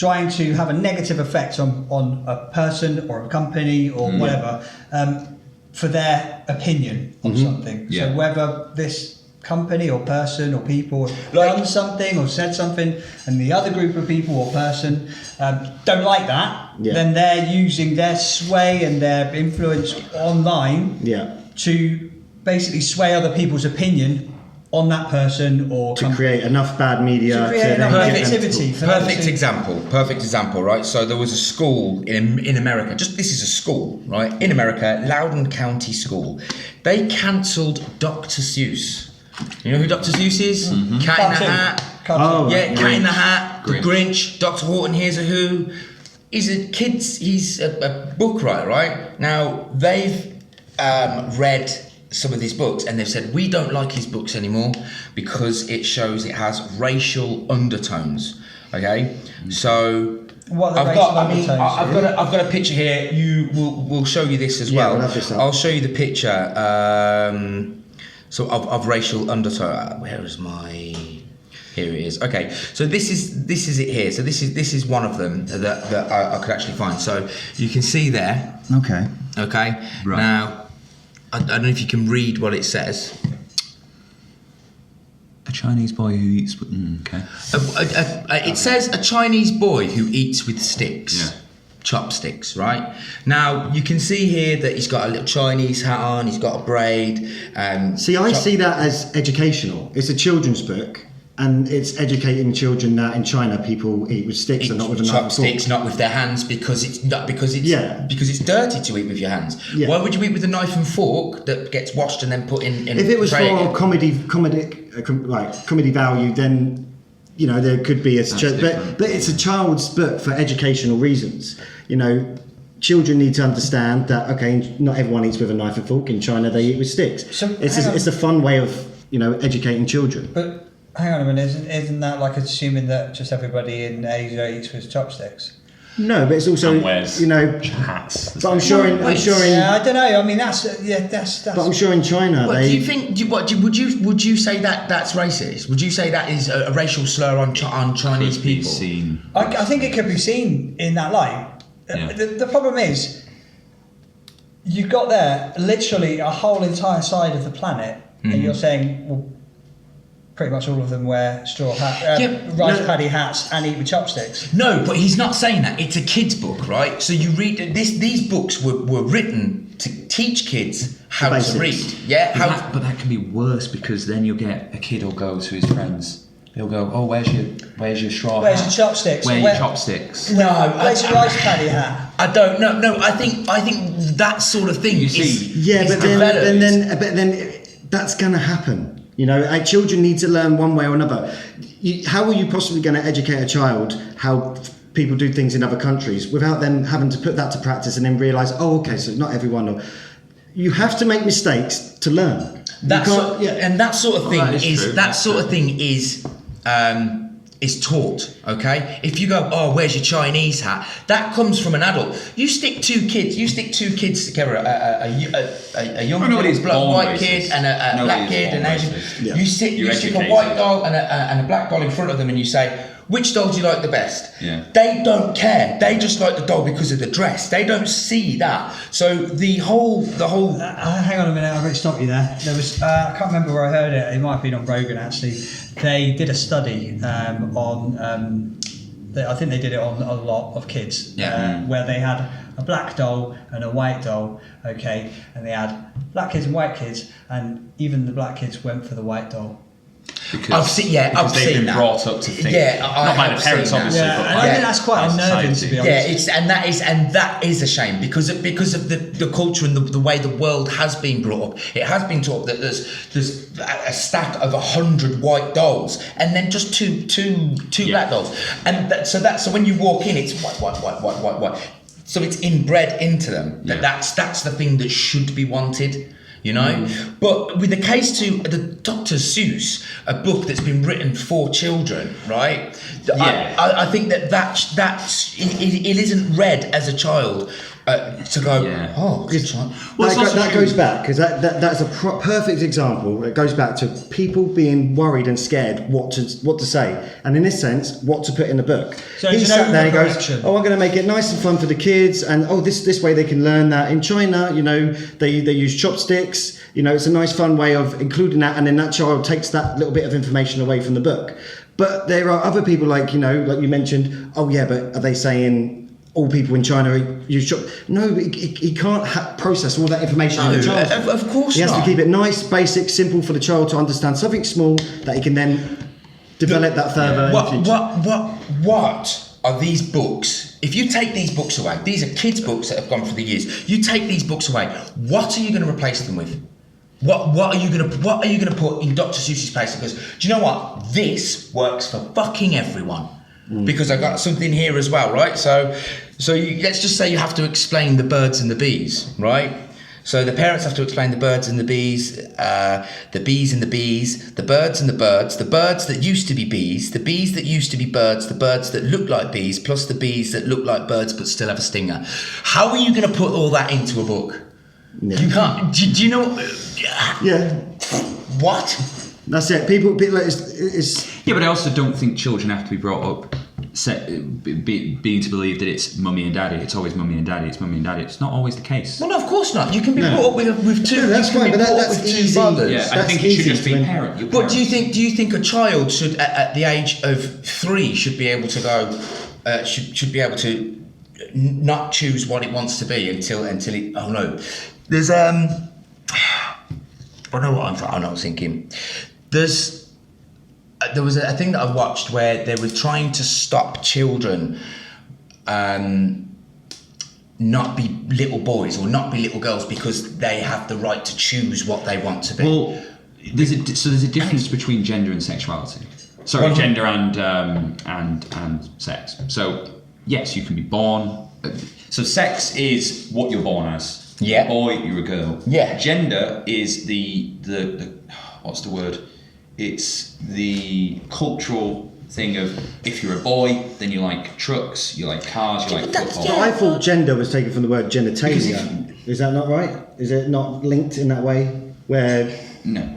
trying to have a negative effect on a person or a company or whatever for their opinion on something. Yeah. So whether this company or person or people have done something or said something and the other group of people or person don't like that, then they're using their sway and their influence online to basically sway other people's opinion on that person or to create enough bad media to create then enough get them to negativity. talk. for them Perfect to- example, right? So there was a school in America, this is a school, right? In America, Loudoun County School. They cancelled Dr. Seuss. You know who Dr. Seuss is? Cat in the Cartoon. Hat. Cartoon. Yeah, Cat in the Hat, Grinch. The Grinch, Dr. Horton Hears a Who. He's a book writer, right? Now, they've read some of these books and they've said, we don't like his books anymore because it shows it has racial undertones, okay? So... What are the racial undertones? I've got a picture here. We'll show you this as well. we'll have this up. I'll show you the picture. Of racial undertone. Where is my? Here it is. Okay, so this is it here. So this is one of them that I could actually find. So you can see there. Okay. Okay. Right. Now, I don't know if you can read what it says. A Chinese boy who eats with... okay. It says a Chinese boy who eats with sticks. Yeah. Chopsticks, right? Now you can see here that he's got a little Chinese hat on, he's got a braid. See, I see that as educational. It's a children's book, and it's educating children that in China people eat with sticks and not with a knife and fork. Chopsticks, not with their hands, because it's dirty to eat with your hands. Yeah. Why would you eat with a knife and fork that gets washed and then put in? If it was tray for again? comedy value, then you know there could be but it's a child's book for educational reasons. You know, children need to understand that not everyone eats with a knife and fork. In China, they eat with sticks. So, It's a fun way of educating children. But hang on a minute, isn't that like assuming that just everybody in Asia eats with chopsticks? No, but it's also And wears hats. But I'm sure in Yeah, I don't know. I mean, that's. but I'm sure in China What, they. do you think? Would you say that that's racist? Would you say that is a racial slur on Chinese Could be people? seen. I think it could be seen in that light. Yeah. The problem is, you've got there literally a whole entire side of the planet, and you're saying, well, pretty much all of them wear straw rice paddy hats and eat with chopsticks. No, but he's not saying that. It's a kid's book, right? So you read this. These books were written to teach kids how Basics. to read. Yeah, But that can be worse, because then you'll get a kid will go to his friends. He'll go, oh, where's your straw Where's hat? your chopsticks? Where are your chopsticks? Where's your rice paddy hat? I don't know. No, I think that sort of thing. You is, see- Yeah, is but developed. then that's going to happen. You know, children need to learn one way or another. How are you possibly going to educate a child how people do things in other countries without them having to put that to practice and then realise, oh, okay, so not everyone. You have to make mistakes to learn. And that sort of thing that is is true. that That's sort of true. thing is taught. Okay, if you go, oh, where's your Chinese hat? That comes from an adult. You stick two kids together, a young nobody's born white racist. kid and a black Nobody's kid, born and Asian. racist. Yeah. You stick a educate white them. doll and a black doll in front of them, and you say, which doll do you like the best? Yeah. They don't care. They just like the doll because of the dress. They don't see that. So the whole. Hang on a minute, I've got to stop you there. There was, I can't remember where I heard it, it might have been on Rogan actually. They did a study I think they did it on a lot of kids, where they had a black doll and a white doll, okay, and they had black kids and white kids, and even the black kids went for the white doll. Because, I've seen they've been that. brought up to think. Yeah, not by the parents, seen that. obviously, Yeah, but and by I think that's quite by unnerving, society. to be honest. Yeah, and that is a shame because of the culture and the way the world has been brought up. It has been taught that there's a stack of 100 white dolls and then just two black dolls, and so when you walk in, it's white. So it's inbred into them. Yeah. That's the thing that should be wanted. You know, but with the case to the Dr. Seuss, a book that's been written for children, right? Yeah. I think that's it isn't read as a child to go, Yeah. oh, good time. Well, it's also that true- goes back because that's a perfect example. It goes back to people being worried and scared what to say, and in this sense, what to put in the book. So He it's an sat there and goes, overcorrection. "Oh, I'm going to make it nice and fun for the kids, and this way they can learn that." In China, they use chopsticks. It's a nice, fun way of including that, and then that child takes that little bit of information away from the book. But there are other people like you mentioned. Oh yeah, but are they saying? All people in China use chop. No, he can't process all that information in the child. Of course He has not. to keep it nice, basic, simple for the child to understand. Something small that he can then develop that further in the future. What are these books? If you take these books away, these are kids' books that have gone through the years. You take these books away. What are you going to replace them with? What are you going to put in Dr. Seuss's place? Because do you know what? This works for fucking everyone. Because I got something here as well, right? So let's just say you have to explain the birds and the bees, right? So the parents have to explain the birds and the bees and the bees, the birds and the birds that used to be bees, the bees that used to be birds, the birds that look like bees, plus the bees that look like birds but still have a stinger. How are you going to put all that into a book? Yeah. You can't. Do you know? Yeah, What? that's it. People it's Yeah, but I also don't think children have to be brought up being to believe that it's mummy and daddy. It's always mummy and daddy. It's mummy and daddy. It's not always the case. Well, no, of course not. You can be No. brought up with two. No, that's you can fine, be but brought up that's with two easy. brothers. Yeah, I That's think it should easy just be to- parent. your But do parent. you think a child should at the age of 3 should be able to go should be able to not choose what it wants to be until it oh no. There's I know what I'm thinking. There was a thing that I watched where they were trying to stop children not be little boys or not be little girls because they have the right to choose what they want to be. Well, there's a difference between gender and sexuality. Sorry, gender and sex. So yes, you can be born. So sex is what you're born as. Yeah. You're a boy, you're a girl. Yeah. Gender is the what's the word? It's the cultural thing of if you're a boy, then you like trucks, you like cars, you like football. But I thought gender was taken from the word genitalia. Is that not right? Is it not linked in that way? Where No.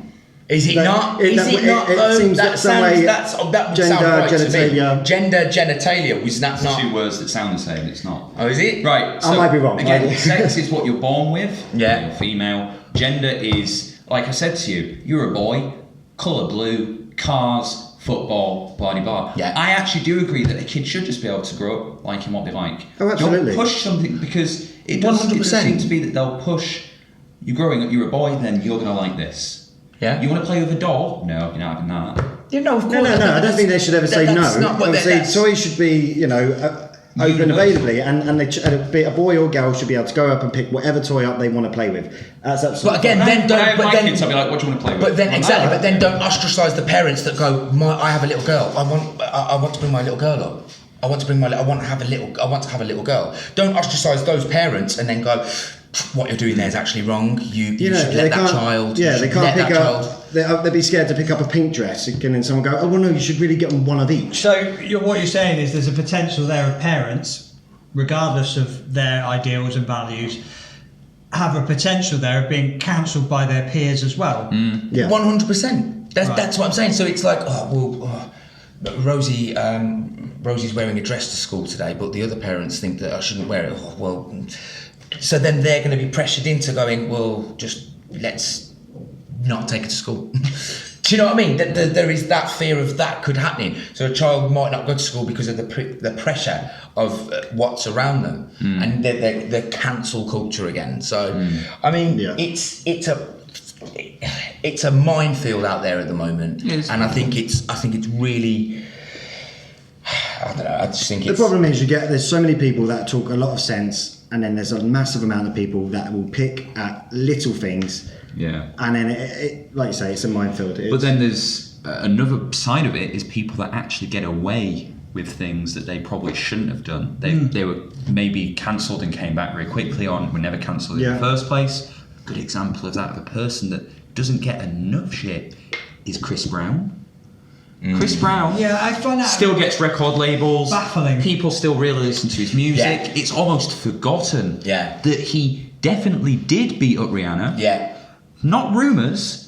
Is it That- not? it- Is that- it not? it Though? seems That that some sounds. way That would gender, sound right to me. genitalia. Gender, genitalia. Was that not? Two words that sound the same. It's not. Oh, is it? Right. I might be wrong. Again, sex is what you're born with. Yeah. Male, female. Gender is, like I said to you, you're a boy, colour blue, cars, football, blah blah blah. Yeah. I actually do agree that a kid should just be able to grow up liking what they like. Oh, absolutely. Don't push something because it does 100%. seem to be that they'll push. You're growing up. You're a boy, then you're gonna like this. Yeah. You want to play with a doll? No, you're not having that. You know, of course. No, I don't think they should ever say no. That's not what Obviously, that's- toys should be, open availably, and a boy or girl should be able to go up and pick whatever toy up they want to play with. That's absolutely. But again, When then I don't. have But my then. kids, I'll be like, what do you want to play with? But then I'm like, exactly. "Oh, But then don't ostracise the parents that go. I have a little girl. I want to bring my little girl up. I want to have a little girl. Don't ostracise those parents and then go. What you're doing there is actually wrong. You should let that child. Yeah, you they should can't let pick that up. child. They'd be scared to pick up a pink dress, and then someone go, "Oh well, no, you should really get them one of each." So what you're saying is there's a potential there of parents, regardless of their ideals and values, have a potential there of being counselled by their peers as well. Yeah. 100%. Right. That's what I'm saying. So it's like, Rosie's wearing a dress to school today, but the other parents think that I shouldn't wear it. Oh, well, so then they're going to be pressured into going, well, just let's not take her to school. Do you know what I mean? There is that fear of that could happen. So a child might not go to school because of the pressure of what's around them, and the cancel culture again. So, I mean, Yeah. it's a minefield out there at the moment, Yes. and I think it's really. I don't know. I just think The it's problem is there's so many people that talk a lot of sense, and then there's a massive amount of people that will pick at little things, Yeah. and then it like you say, it's a minefield. But then there's another side of it is people that actually get away with things that they probably shouldn't have done. They were maybe cancelled and came back very quickly on, were never cancelled in Yeah. the first place. A good example of that of a person that doesn't get enough shit is Chris Brown. Chris Brown Yeah, I find that still gets record labels. baffling. People still really listen to his music. Yeah. It's almost forgotten Yeah. that he definitely did beat up Rihanna. Yeah. Not rumours.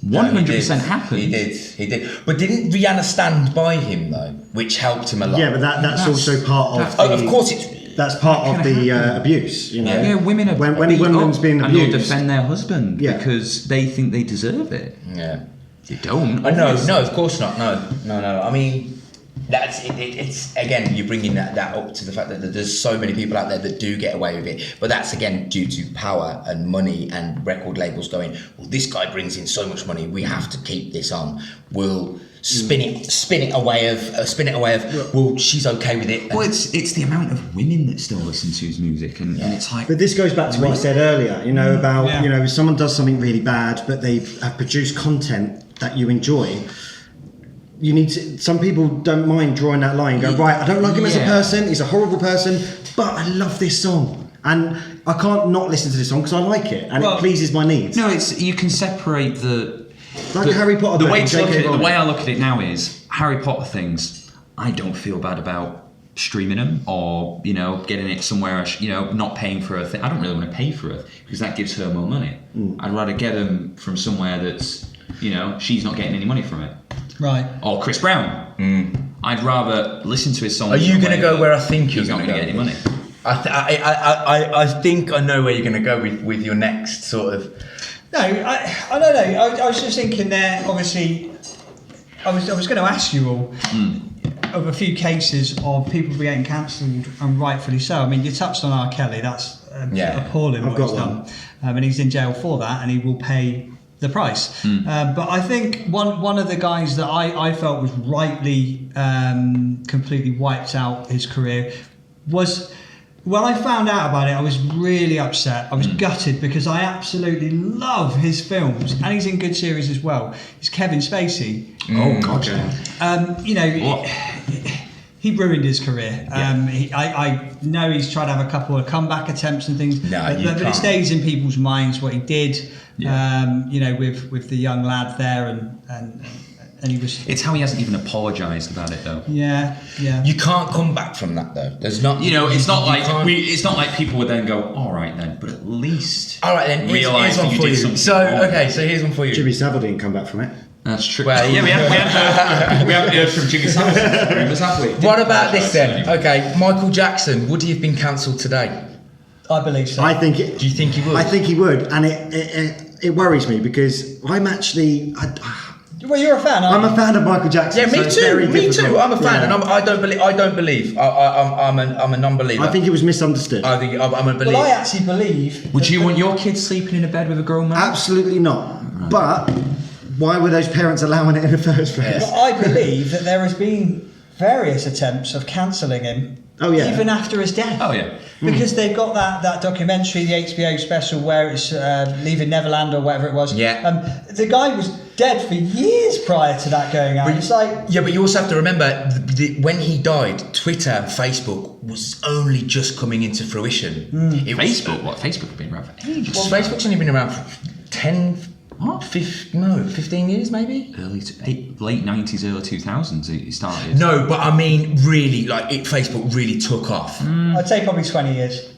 100% happened. He did. But didn't Rihanna stand by him though, which helped him a lot? Yeah, but that's also part of. Oh, the- of course it's. That's part of Can the happen. abuse. You know. Yeah, women are when beat women's up being and they'll abused. defend their husband Yeah. because they think they deserve it. Yeah. They don't. No, obviously. of course not. No. I mean, that's it. It's again, you're bringing that up to the fact that there's so many people out there that do get away with it, but that's again due to power and money and record labels going. Well, this guy brings in so much money, we have to keep this on. We'll spin it away of. Well, she's okay with it. Well, it's the amount of women that still listen to his music, and it's like. But this goes back to what I said earlier, you know, about, Yeah. you know, if someone does something really bad, but they have produced content that you enjoy, you need to, some people don't mind drawing that line, go, right, I don't like him as a Yeah. person, person, he's a horrible person, but I love this song. And I can't not listen to this song because I like it and Well, it pleases my needs. No, it's you can separate Like Harry Potter The book way and to look J.K. at it, the Rowling. way I look at it now is Harry Potter things. I don't feel bad about streaming them or getting it somewhere. Not paying for a thing. I don't really want to pay for it because that gives her more money. I'd rather get them from somewhere that's she's not getting any money from it. Right. Or Chris Brown. I'd rather listen to his songs. Are you in a going to way go that where I think you're he's not going to get any money? I think I know where you're going to go with your next sort of. No, I don't know. I was just thinking there. Obviously, I was going to ask you all of a few cases of people getting cancelled and rightfully so. I mean, you touched on R. Kelly. That's appalling I've what got he's one. done, and he's in jail for that, and he will pay the price. But I think one of the guys that I felt was rightly completely wiped out his career was. When I found out about it, I was really upset. I was gutted because I absolutely love his films, and he's in good series as well. It's Kevin Spacey. Oh God! He ruined his career. I know he's tried to have a couple of comeback attempts and things, but it stays in people's minds what he did. Yeah. With the young lad there, and he was. It's how he hasn't even apologised about it though. Yeah. You can't come back from that though. There's not. It's not you like can't- it's not like people would then go, all right then, but at least All right then. realise Here's that one you for did you. something. So wrong. okay, so here's one for you. Jimmy Savile didn't come back from it. That's true. Well, we haven't heard from Jimmy Savile rumours, have we? What about this then? Okay, Michael Jackson. Would he have been cancelled today? I believe so. I think. Do you think he would? I think he would, and it worries me because I'm actually. Well, you're a fan, aren't I'm a fan of Michael Jackson. Yeah, so me it's too. very Me too. difficult. I'm a fan, Yeah. and I don't believe. I'm a non-believer. I think he was misunderstood. I'm a believer. Well, I actually believe. Would you want your kids sleeping in a bed with a grown man? Absolutely not. But why were those parents allowing it in the first place? Well, I believe that there has been various attempts of cancelling him. Oh, yeah. Even after his death. Oh yeah. Because they've got that documentary, the HBO special, where it's Leaving Neverland or whatever it was. Yeah. The guy was dead for years prior to that going out. It's like. Yeah, but you also have to remember when he died, Twitter and Facebook was only just coming into fruition. It was- Facebook? What? Facebook have been around for ages. Well, Facebook's only been around for 15 years maybe. Late 90s, early 2000s. It started. No, but I mean, really, Facebook really took off. I'd say probably 20 years.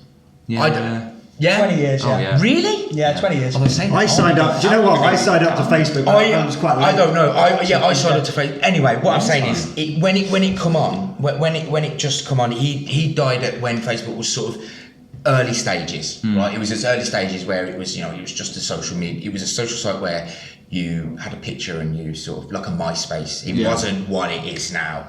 Yeah. I don't- Yeah, 20 years, Oh, yeah. yeah. Really? Yeah, 20 years. Oh, they're saying I that- signed up. Do you know what? I signed up to Facebook. I was quite I late. don't know. I signed up to Facebook. Anyway, what I'm saying is, when it come on, when it just come on, he died when Facebook was sort of early stages, right? It was its early stages where it was, it was just a social media. It was a social site where you had a picture and you sort of like a MySpace. It wasn't what it is now.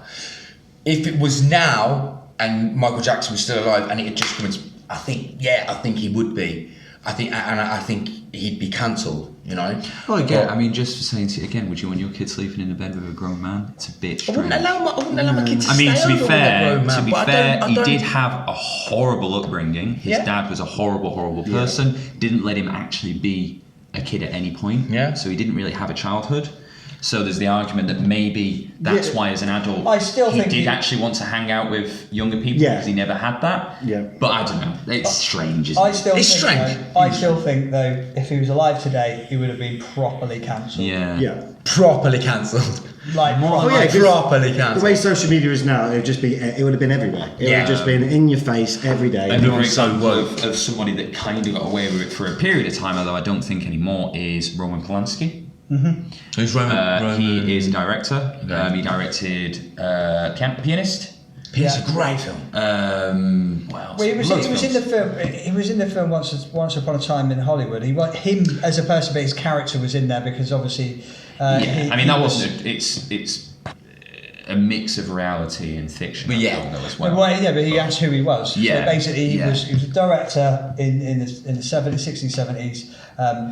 If it was now and Michael Jackson was still alive and it had just come into, I think he would be. I think he'd be cancelled. Well, again, I mean, just for saying to you again, would you want your kid sleeping in a bed with a grown man? It's a bit I wouldn't strange. allow my kids to I mean, stay to be over with a fair, grown man, but I he don't- did have a horrible upbringing. His Yeah. dad was a horrible person. Didn't let him actually be a kid at any point. Yeah. So he didn't really have a childhood. So there's the argument that maybe that's Yeah. why, as an adult, I still he think did he- actually want to hang out with younger people Yeah. because he never had that. Yeah. But I don't know. It's strange, isn't I it? still It's think, strange. though, I still think though, if he was alive today, he would have been properly cancelled. Yeah. Yeah. Properly cancelled. Like, Oh yeah, 'cause Properly the cancelled. way social media is now, it would have been everywhere. It would Yeah. have just been in your face every day. Another Everyone's so example woke. of somebody that kind of got away with it for a period of time, although I don't think anymore, is Roman Polanski. Who's Roman? He is a director. Okay. He directed Pianist. It's a great film. What else? Well, he was Loads of in the films. film. He was in the film once upon a time in Hollywood. Him as a person, but his character was in there because obviously. I mean, that wasn't. It's a mix of reality and fiction. But I yeah. don't know as Well, well. yeah, but he asked who he was. Yeah, So basically, he yeah. was a director in the 70s, 60s, 70s,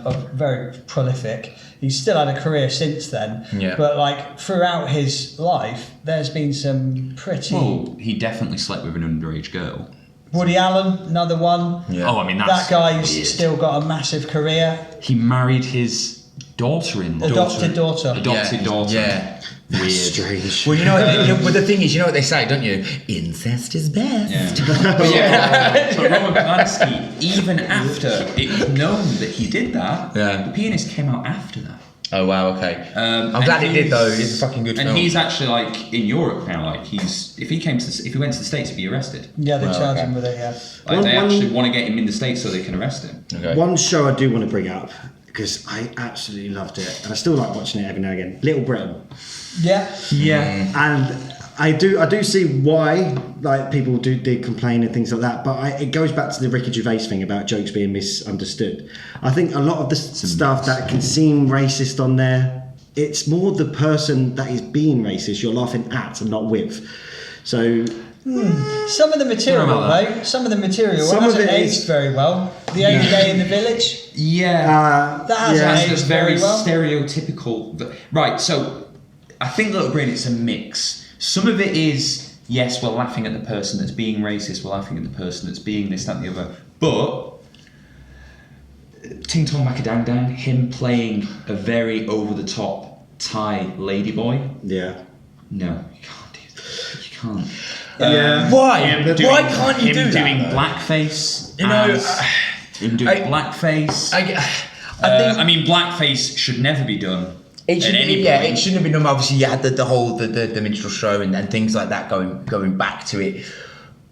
of very prolific. He's still had a career since then. Yeah. But like throughout his life, there's been some pretty. Well, he definitely slept with an underage girl. Woody Allen, another one. Yeah. Oh, I mean, that's That guy's weird. still got a massive career. He married his daughter-in-law. Adopted daughter. Adopted daughter. Yeah. Weird. Strange. Well, you know, but the thing is, you know what they say, don't you? Incest is best. Yeah. But yeah, but Roman Polanski, even after it was known that he did that, Yeah. The Pianist came out after that. Oh wow, okay. I'm and glad it did he's- though. It's a fucking good and film. he's actually like in Europe now. Like if he went to the States, he'd be arrested. Yeah, they Well, charge okay. him with it, yeah. Like One- they one- actually want to get him in the States so they can arrest him. Okay. One show I do want to bring up because I absolutely loved it, and I still like watching it every now and again. Little Britain, Yeah. Yeah. and I do see why like people did complain and things like that, but it goes back to the Ricky Gervais thing about jokes being misunderstood. I think a lot of the stuff that can seem racist on there, it's more the person that is being racist you're laughing at and not with. So Some of the material, Don't know about though, some of the material Some of hasn't it aged is- very well. The only day in the village, Yeah. that hasn't yeah. aged That's very very well. stereotypical. Right, so I think Little Britain, it's a mix. Some of it is, yes, we're laughing at the person that's being racist, we're laughing at the person that's being this, that, and the other. But Ting Tong Macadang Dang, him playing a very over-the-top Thai ladyboy, yeah. no, you can't do that. You can't. Yeah. Why? Him Why can't you him do that? doing though? blackface. You know, him doing I- blackface. I think. I mean, blackface should never be done. It should at any be, yeah, point. it shouldn't have been done. Obviously, you had the whole the minstrel show and things like that going back to it.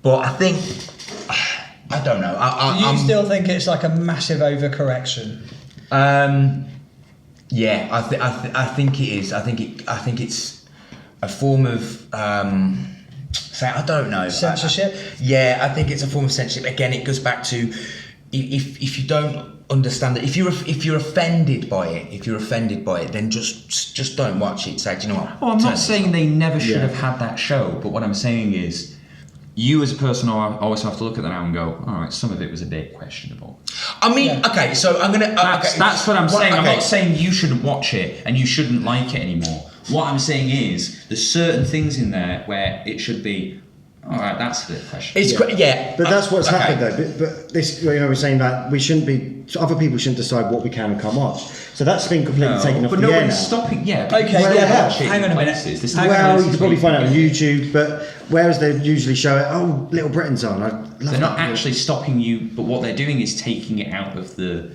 But I think I don't know. Do you still think it's like a massive overcorrection? Yeah, I think it is. I think it's a form of I don't know, Censorship? Yeah, I think it's a form of censorship. Again, it goes back to if you don't understand it, if you're offended by it, then just don't watch it. Say, do you know what? Oh, I'm Turn not it saying off. they never should Yeah. have had that show, but what I'm saying is, you as a person always have to look at that now and go, all right, some of it was a bit questionable. I mean, okay, so I'm gonna. That's what I'm saying. I'm okay. not saying you shouldn't watch it and you shouldn't like it anymore. What I'm saying is, there's certain things in there where it should be, all right, that's a bit questionable. It's yeah, But that's what's okay. happened though. But this, we're saying that we shouldn't be. Other people shouldn't decide what we can and can't watch. So that's been completely taken off but the no air one's now. stopping. Yeah. Okay, you yeah, can watch it hang in on a minute. places. There's Hang on a Well, places you could probably where find it on can get YouTube, but whereas they usually show it, oh, Little Britain's on. I love They're not that. actually stopping you, but what they're doing is taking it out of the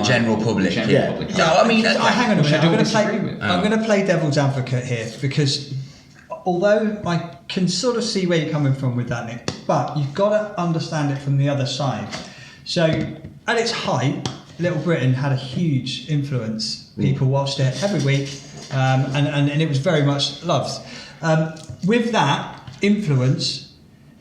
general public. The general Yeah. public. No, I mean, hang on a Which I minute. don't disagree with. I'm going to play devil's advocate here because although I can sort of see where you're coming from with that, Nick, but you've got to understand it from the other side. So at its height, Little Britain had a huge influence. People watched it every week, and it was very much loved. With that influence,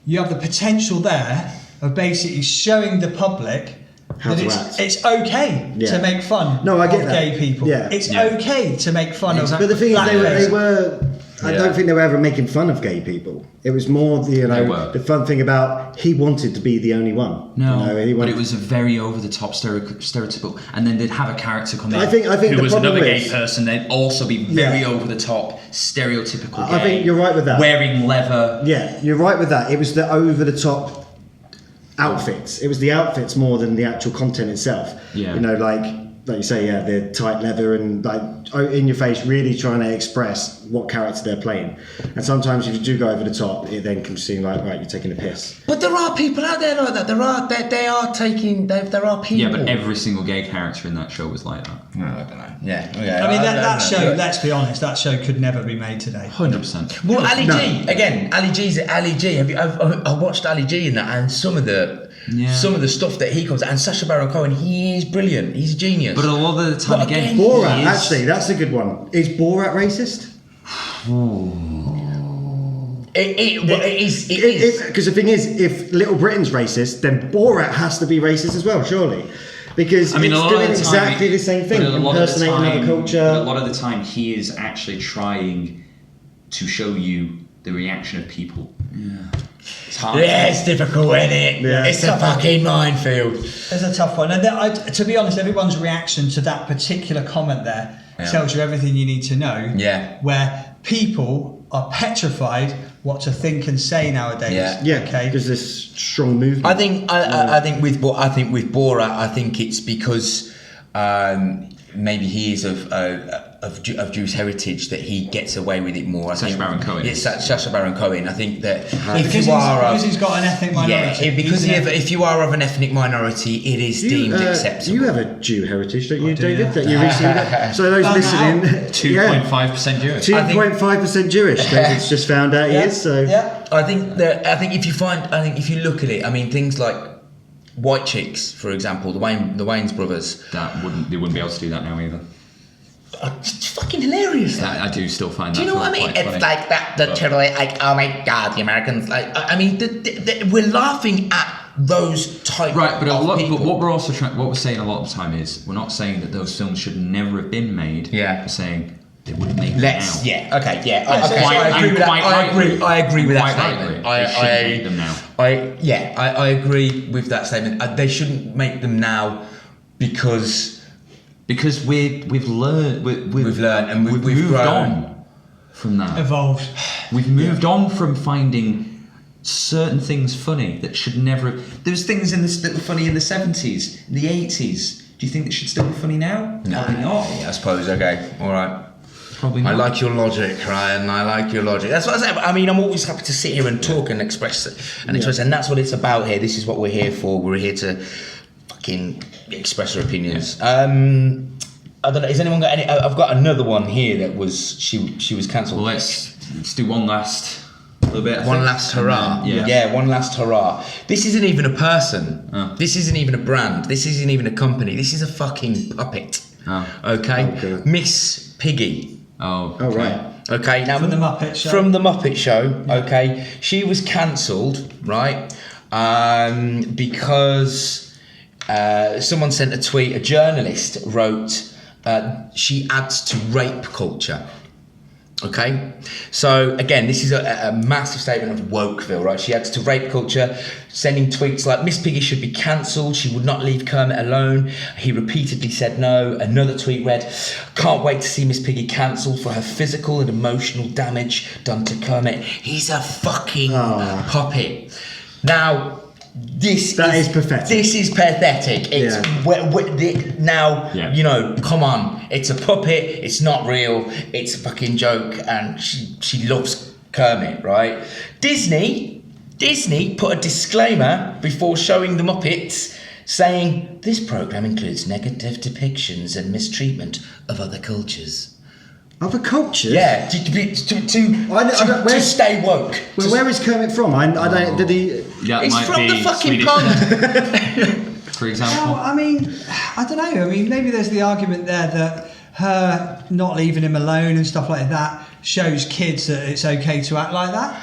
you have the potential there of basically showing the public How that to it's, act. it's okay Yeah. to make fun No, I get of that. gay people. Yeah. It's Yeah. okay to make fun Exactly. of But the thing is, blackface. they were. I Yeah. don't think they were ever making fun of gay people. It was more They were. the fun thing about he wanted to be the only one. No, You know, he but wanted- it was a very over-the-top stereotypical, and then they'd have a character come in I think who the was problem another gay is- person. They'd also be very Yeah. over-the-top, stereotypical I gay. think you're right with that. Wearing leather. Yeah, you're right with that. It was the over the top outfits. It was the outfits more than the actual content itself. Yeah. You know, like like you say, yeah, they're tight leather and like in your face, really trying to express what character they're playing. And sometimes if you do go over the top, it then can seem like, right, you're taking a piss. But there are people out there like that. There are people. Yeah, but every single gay character in that show was like that. No, I don't know. Yeah. Okay. I mean, that don't show, know. let's be honest, that show could never be made today. 100%. Well, Ali G again. Ali G. I watched Ali G in that, and some of the stuff that he comes, and Sacha Baron Cohen, he is brilliant. He's a genius. But a lot of the time, But again, again, Borat, he is- actually, that's a good one. Is Borat racist? It is. Because the thing is, if Little Britain's racist, then Borat has to be racist as well, surely. Because I mean, a it's lot doing of the time, exactly the same thing, but a lot of the impersonating time- another culture. but a lot of the time, he is actually trying to show you the reaction of people. It's hard. Yeah, it's difficult, isn't it? Yeah. It's a fucking minefield. It's a tough one. And to be honest, everyone's reaction to that particular comment there tells you everything you need to know. Yeah. Where people are petrified what to think and say nowadays. Yeah. Yeah, Okay. because there's strong movement. I think with Borat, I think it's because maybe he is of Jewish heritage that he gets away with it more. Sacha Baron Cohen. Yes, Sacha Baron Cohen. I think that Because he's got an ethnic minority. if you are of an ethnic minority, it is deemed acceptable. You have a Jew heritage, don't you, do, David? yeah. That you recently got. So those listening, 2.5% Jewish. 2.5% Jewish. David's just found out he is. So Yeah. I think if you look at it, I mean things like White Chicks, for example, the Wayans brothers. They wouldn't be able to do that now either. It's fucking hilarious. I do still find that. Do you know what I mean? quite It's funny. like that. The totally like, oh my god, the Americans. Like, I mean, we're laughing at those type Right, but of people. but what we're also what we're saying a lot of the time is we're not saying that those films should never have been made. Yeah. We're saying they wouldn't make them Let's, now. yeah, okay, yeah. so Okay, I agree with that. quite I agree with that Quite statement. rightly. They shouldn't make them now. I agree with that statement. They shouldn't make them now because we've learned we've learned and we've moved grown. on from that. Evolved. We've moved on from finding certain things funny that should never. There was things in this that were funny in the 70s, in the 80s. Do you think that should still be funny now? No, Probably not. I suppose. Okay, all right. Probably not. I like your logic, Ryan. I like your logic. That's what I say. I mean, I'm always happy to sit here and talk and express, and that's what it's about here. This is what we're here for. We're here to fucking express our opinions. I don't know. Has anyone got any? I've got another one here that was she was cancelled. Well, let's do one last little bit. I One think. last hurrah. Yeah. One last hurrah. This isn't even a person. Oh. This isn't even a brand. This isn't even a company. This is a fucking puppet. Oh. Okay? Okay. Miss Piggy. Oh. Oh, right. Okay, now From the Muppet Show. From the Muppet Show, okay. She was cancelled, right? Because someone sent a tweet. A journalist wrote, "She adds to rape culture." Okay, so again, this is a massive statement of Wokeville, right? She adds to rape culture, sending tweets like, "Miss Piggy should be cancelled. She would not leave Kermit alone. He repeatedly said no." Another tweet read, "Can't wait to see Miss Piggy cancelled for her physical and emotional damage done to Kermit. He's a fucking puppet." Now, that is pathetic. This is pathetic. It's now, Yeah. you know, come on. It's a puppet. It's not real. It's a fucking joke, and she loves Kermit, right? Disney put a disclaimer before showing the Muppets, saying this program includes negative depictions and mistreatment of other cultures. Other cultures? Yeah, to stay woke. Well, where is Kermit from? I don't. Did he? That It's might from be the fucking Swedish, pond. for example. Well, I mean, I don't know. I mean, maybe there's the argument there that her not leaving him alone and stuff like that shows kids that it's okay to act like that.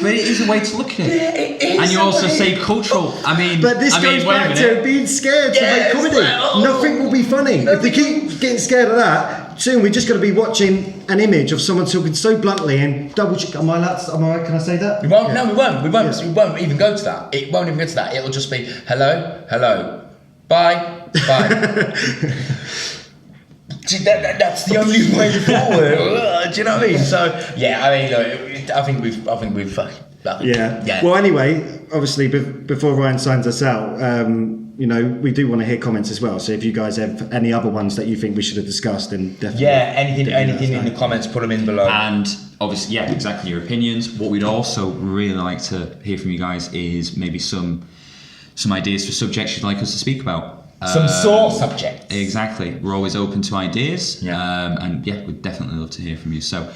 But it is a way to look at it. Yeah, it is And you a also way. say cultural. I mean, But this I mean, goes wait a back minute. to being scared to Yeah, make it's comedy. like, oh. Nothing will be funny. If they keep getting scared of that, soon we're just going to be watching an image of someone talking so bluntly and double check. Can I say that? We won't. Yeah. No, we won't. We won't. Yes. We won't even go to that. It won't even go to that. It'll just be hello, hello, bye, bye. That's the only way forward. Do you know what I mean? So yeah, I mean, look, I think we've Yeah. Well, anyway, obviously, before Ryan signs us out, you know, we do want to hear comments as well. So if you guys have any other ones that you think we should have discussed, then definitely. Yeah, anything in the comments, put them in below. And obviously, yeah, exactly, your opinions. What we'd also really like to hear from you guys is maybe some ideas for subjects you'd like us to speak about. Some sore subjects. Exactly. We're always open to ideas. And yeah, we'd definitely love to hear from you. So,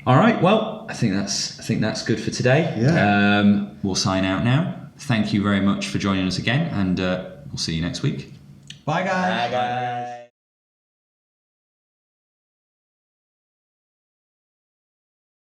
all right. Well, I think that's good for today. Yeah. We'll sign out now. Thank you very much for joining us again, and we'll see you next week. Bye, guys. Bye, guys.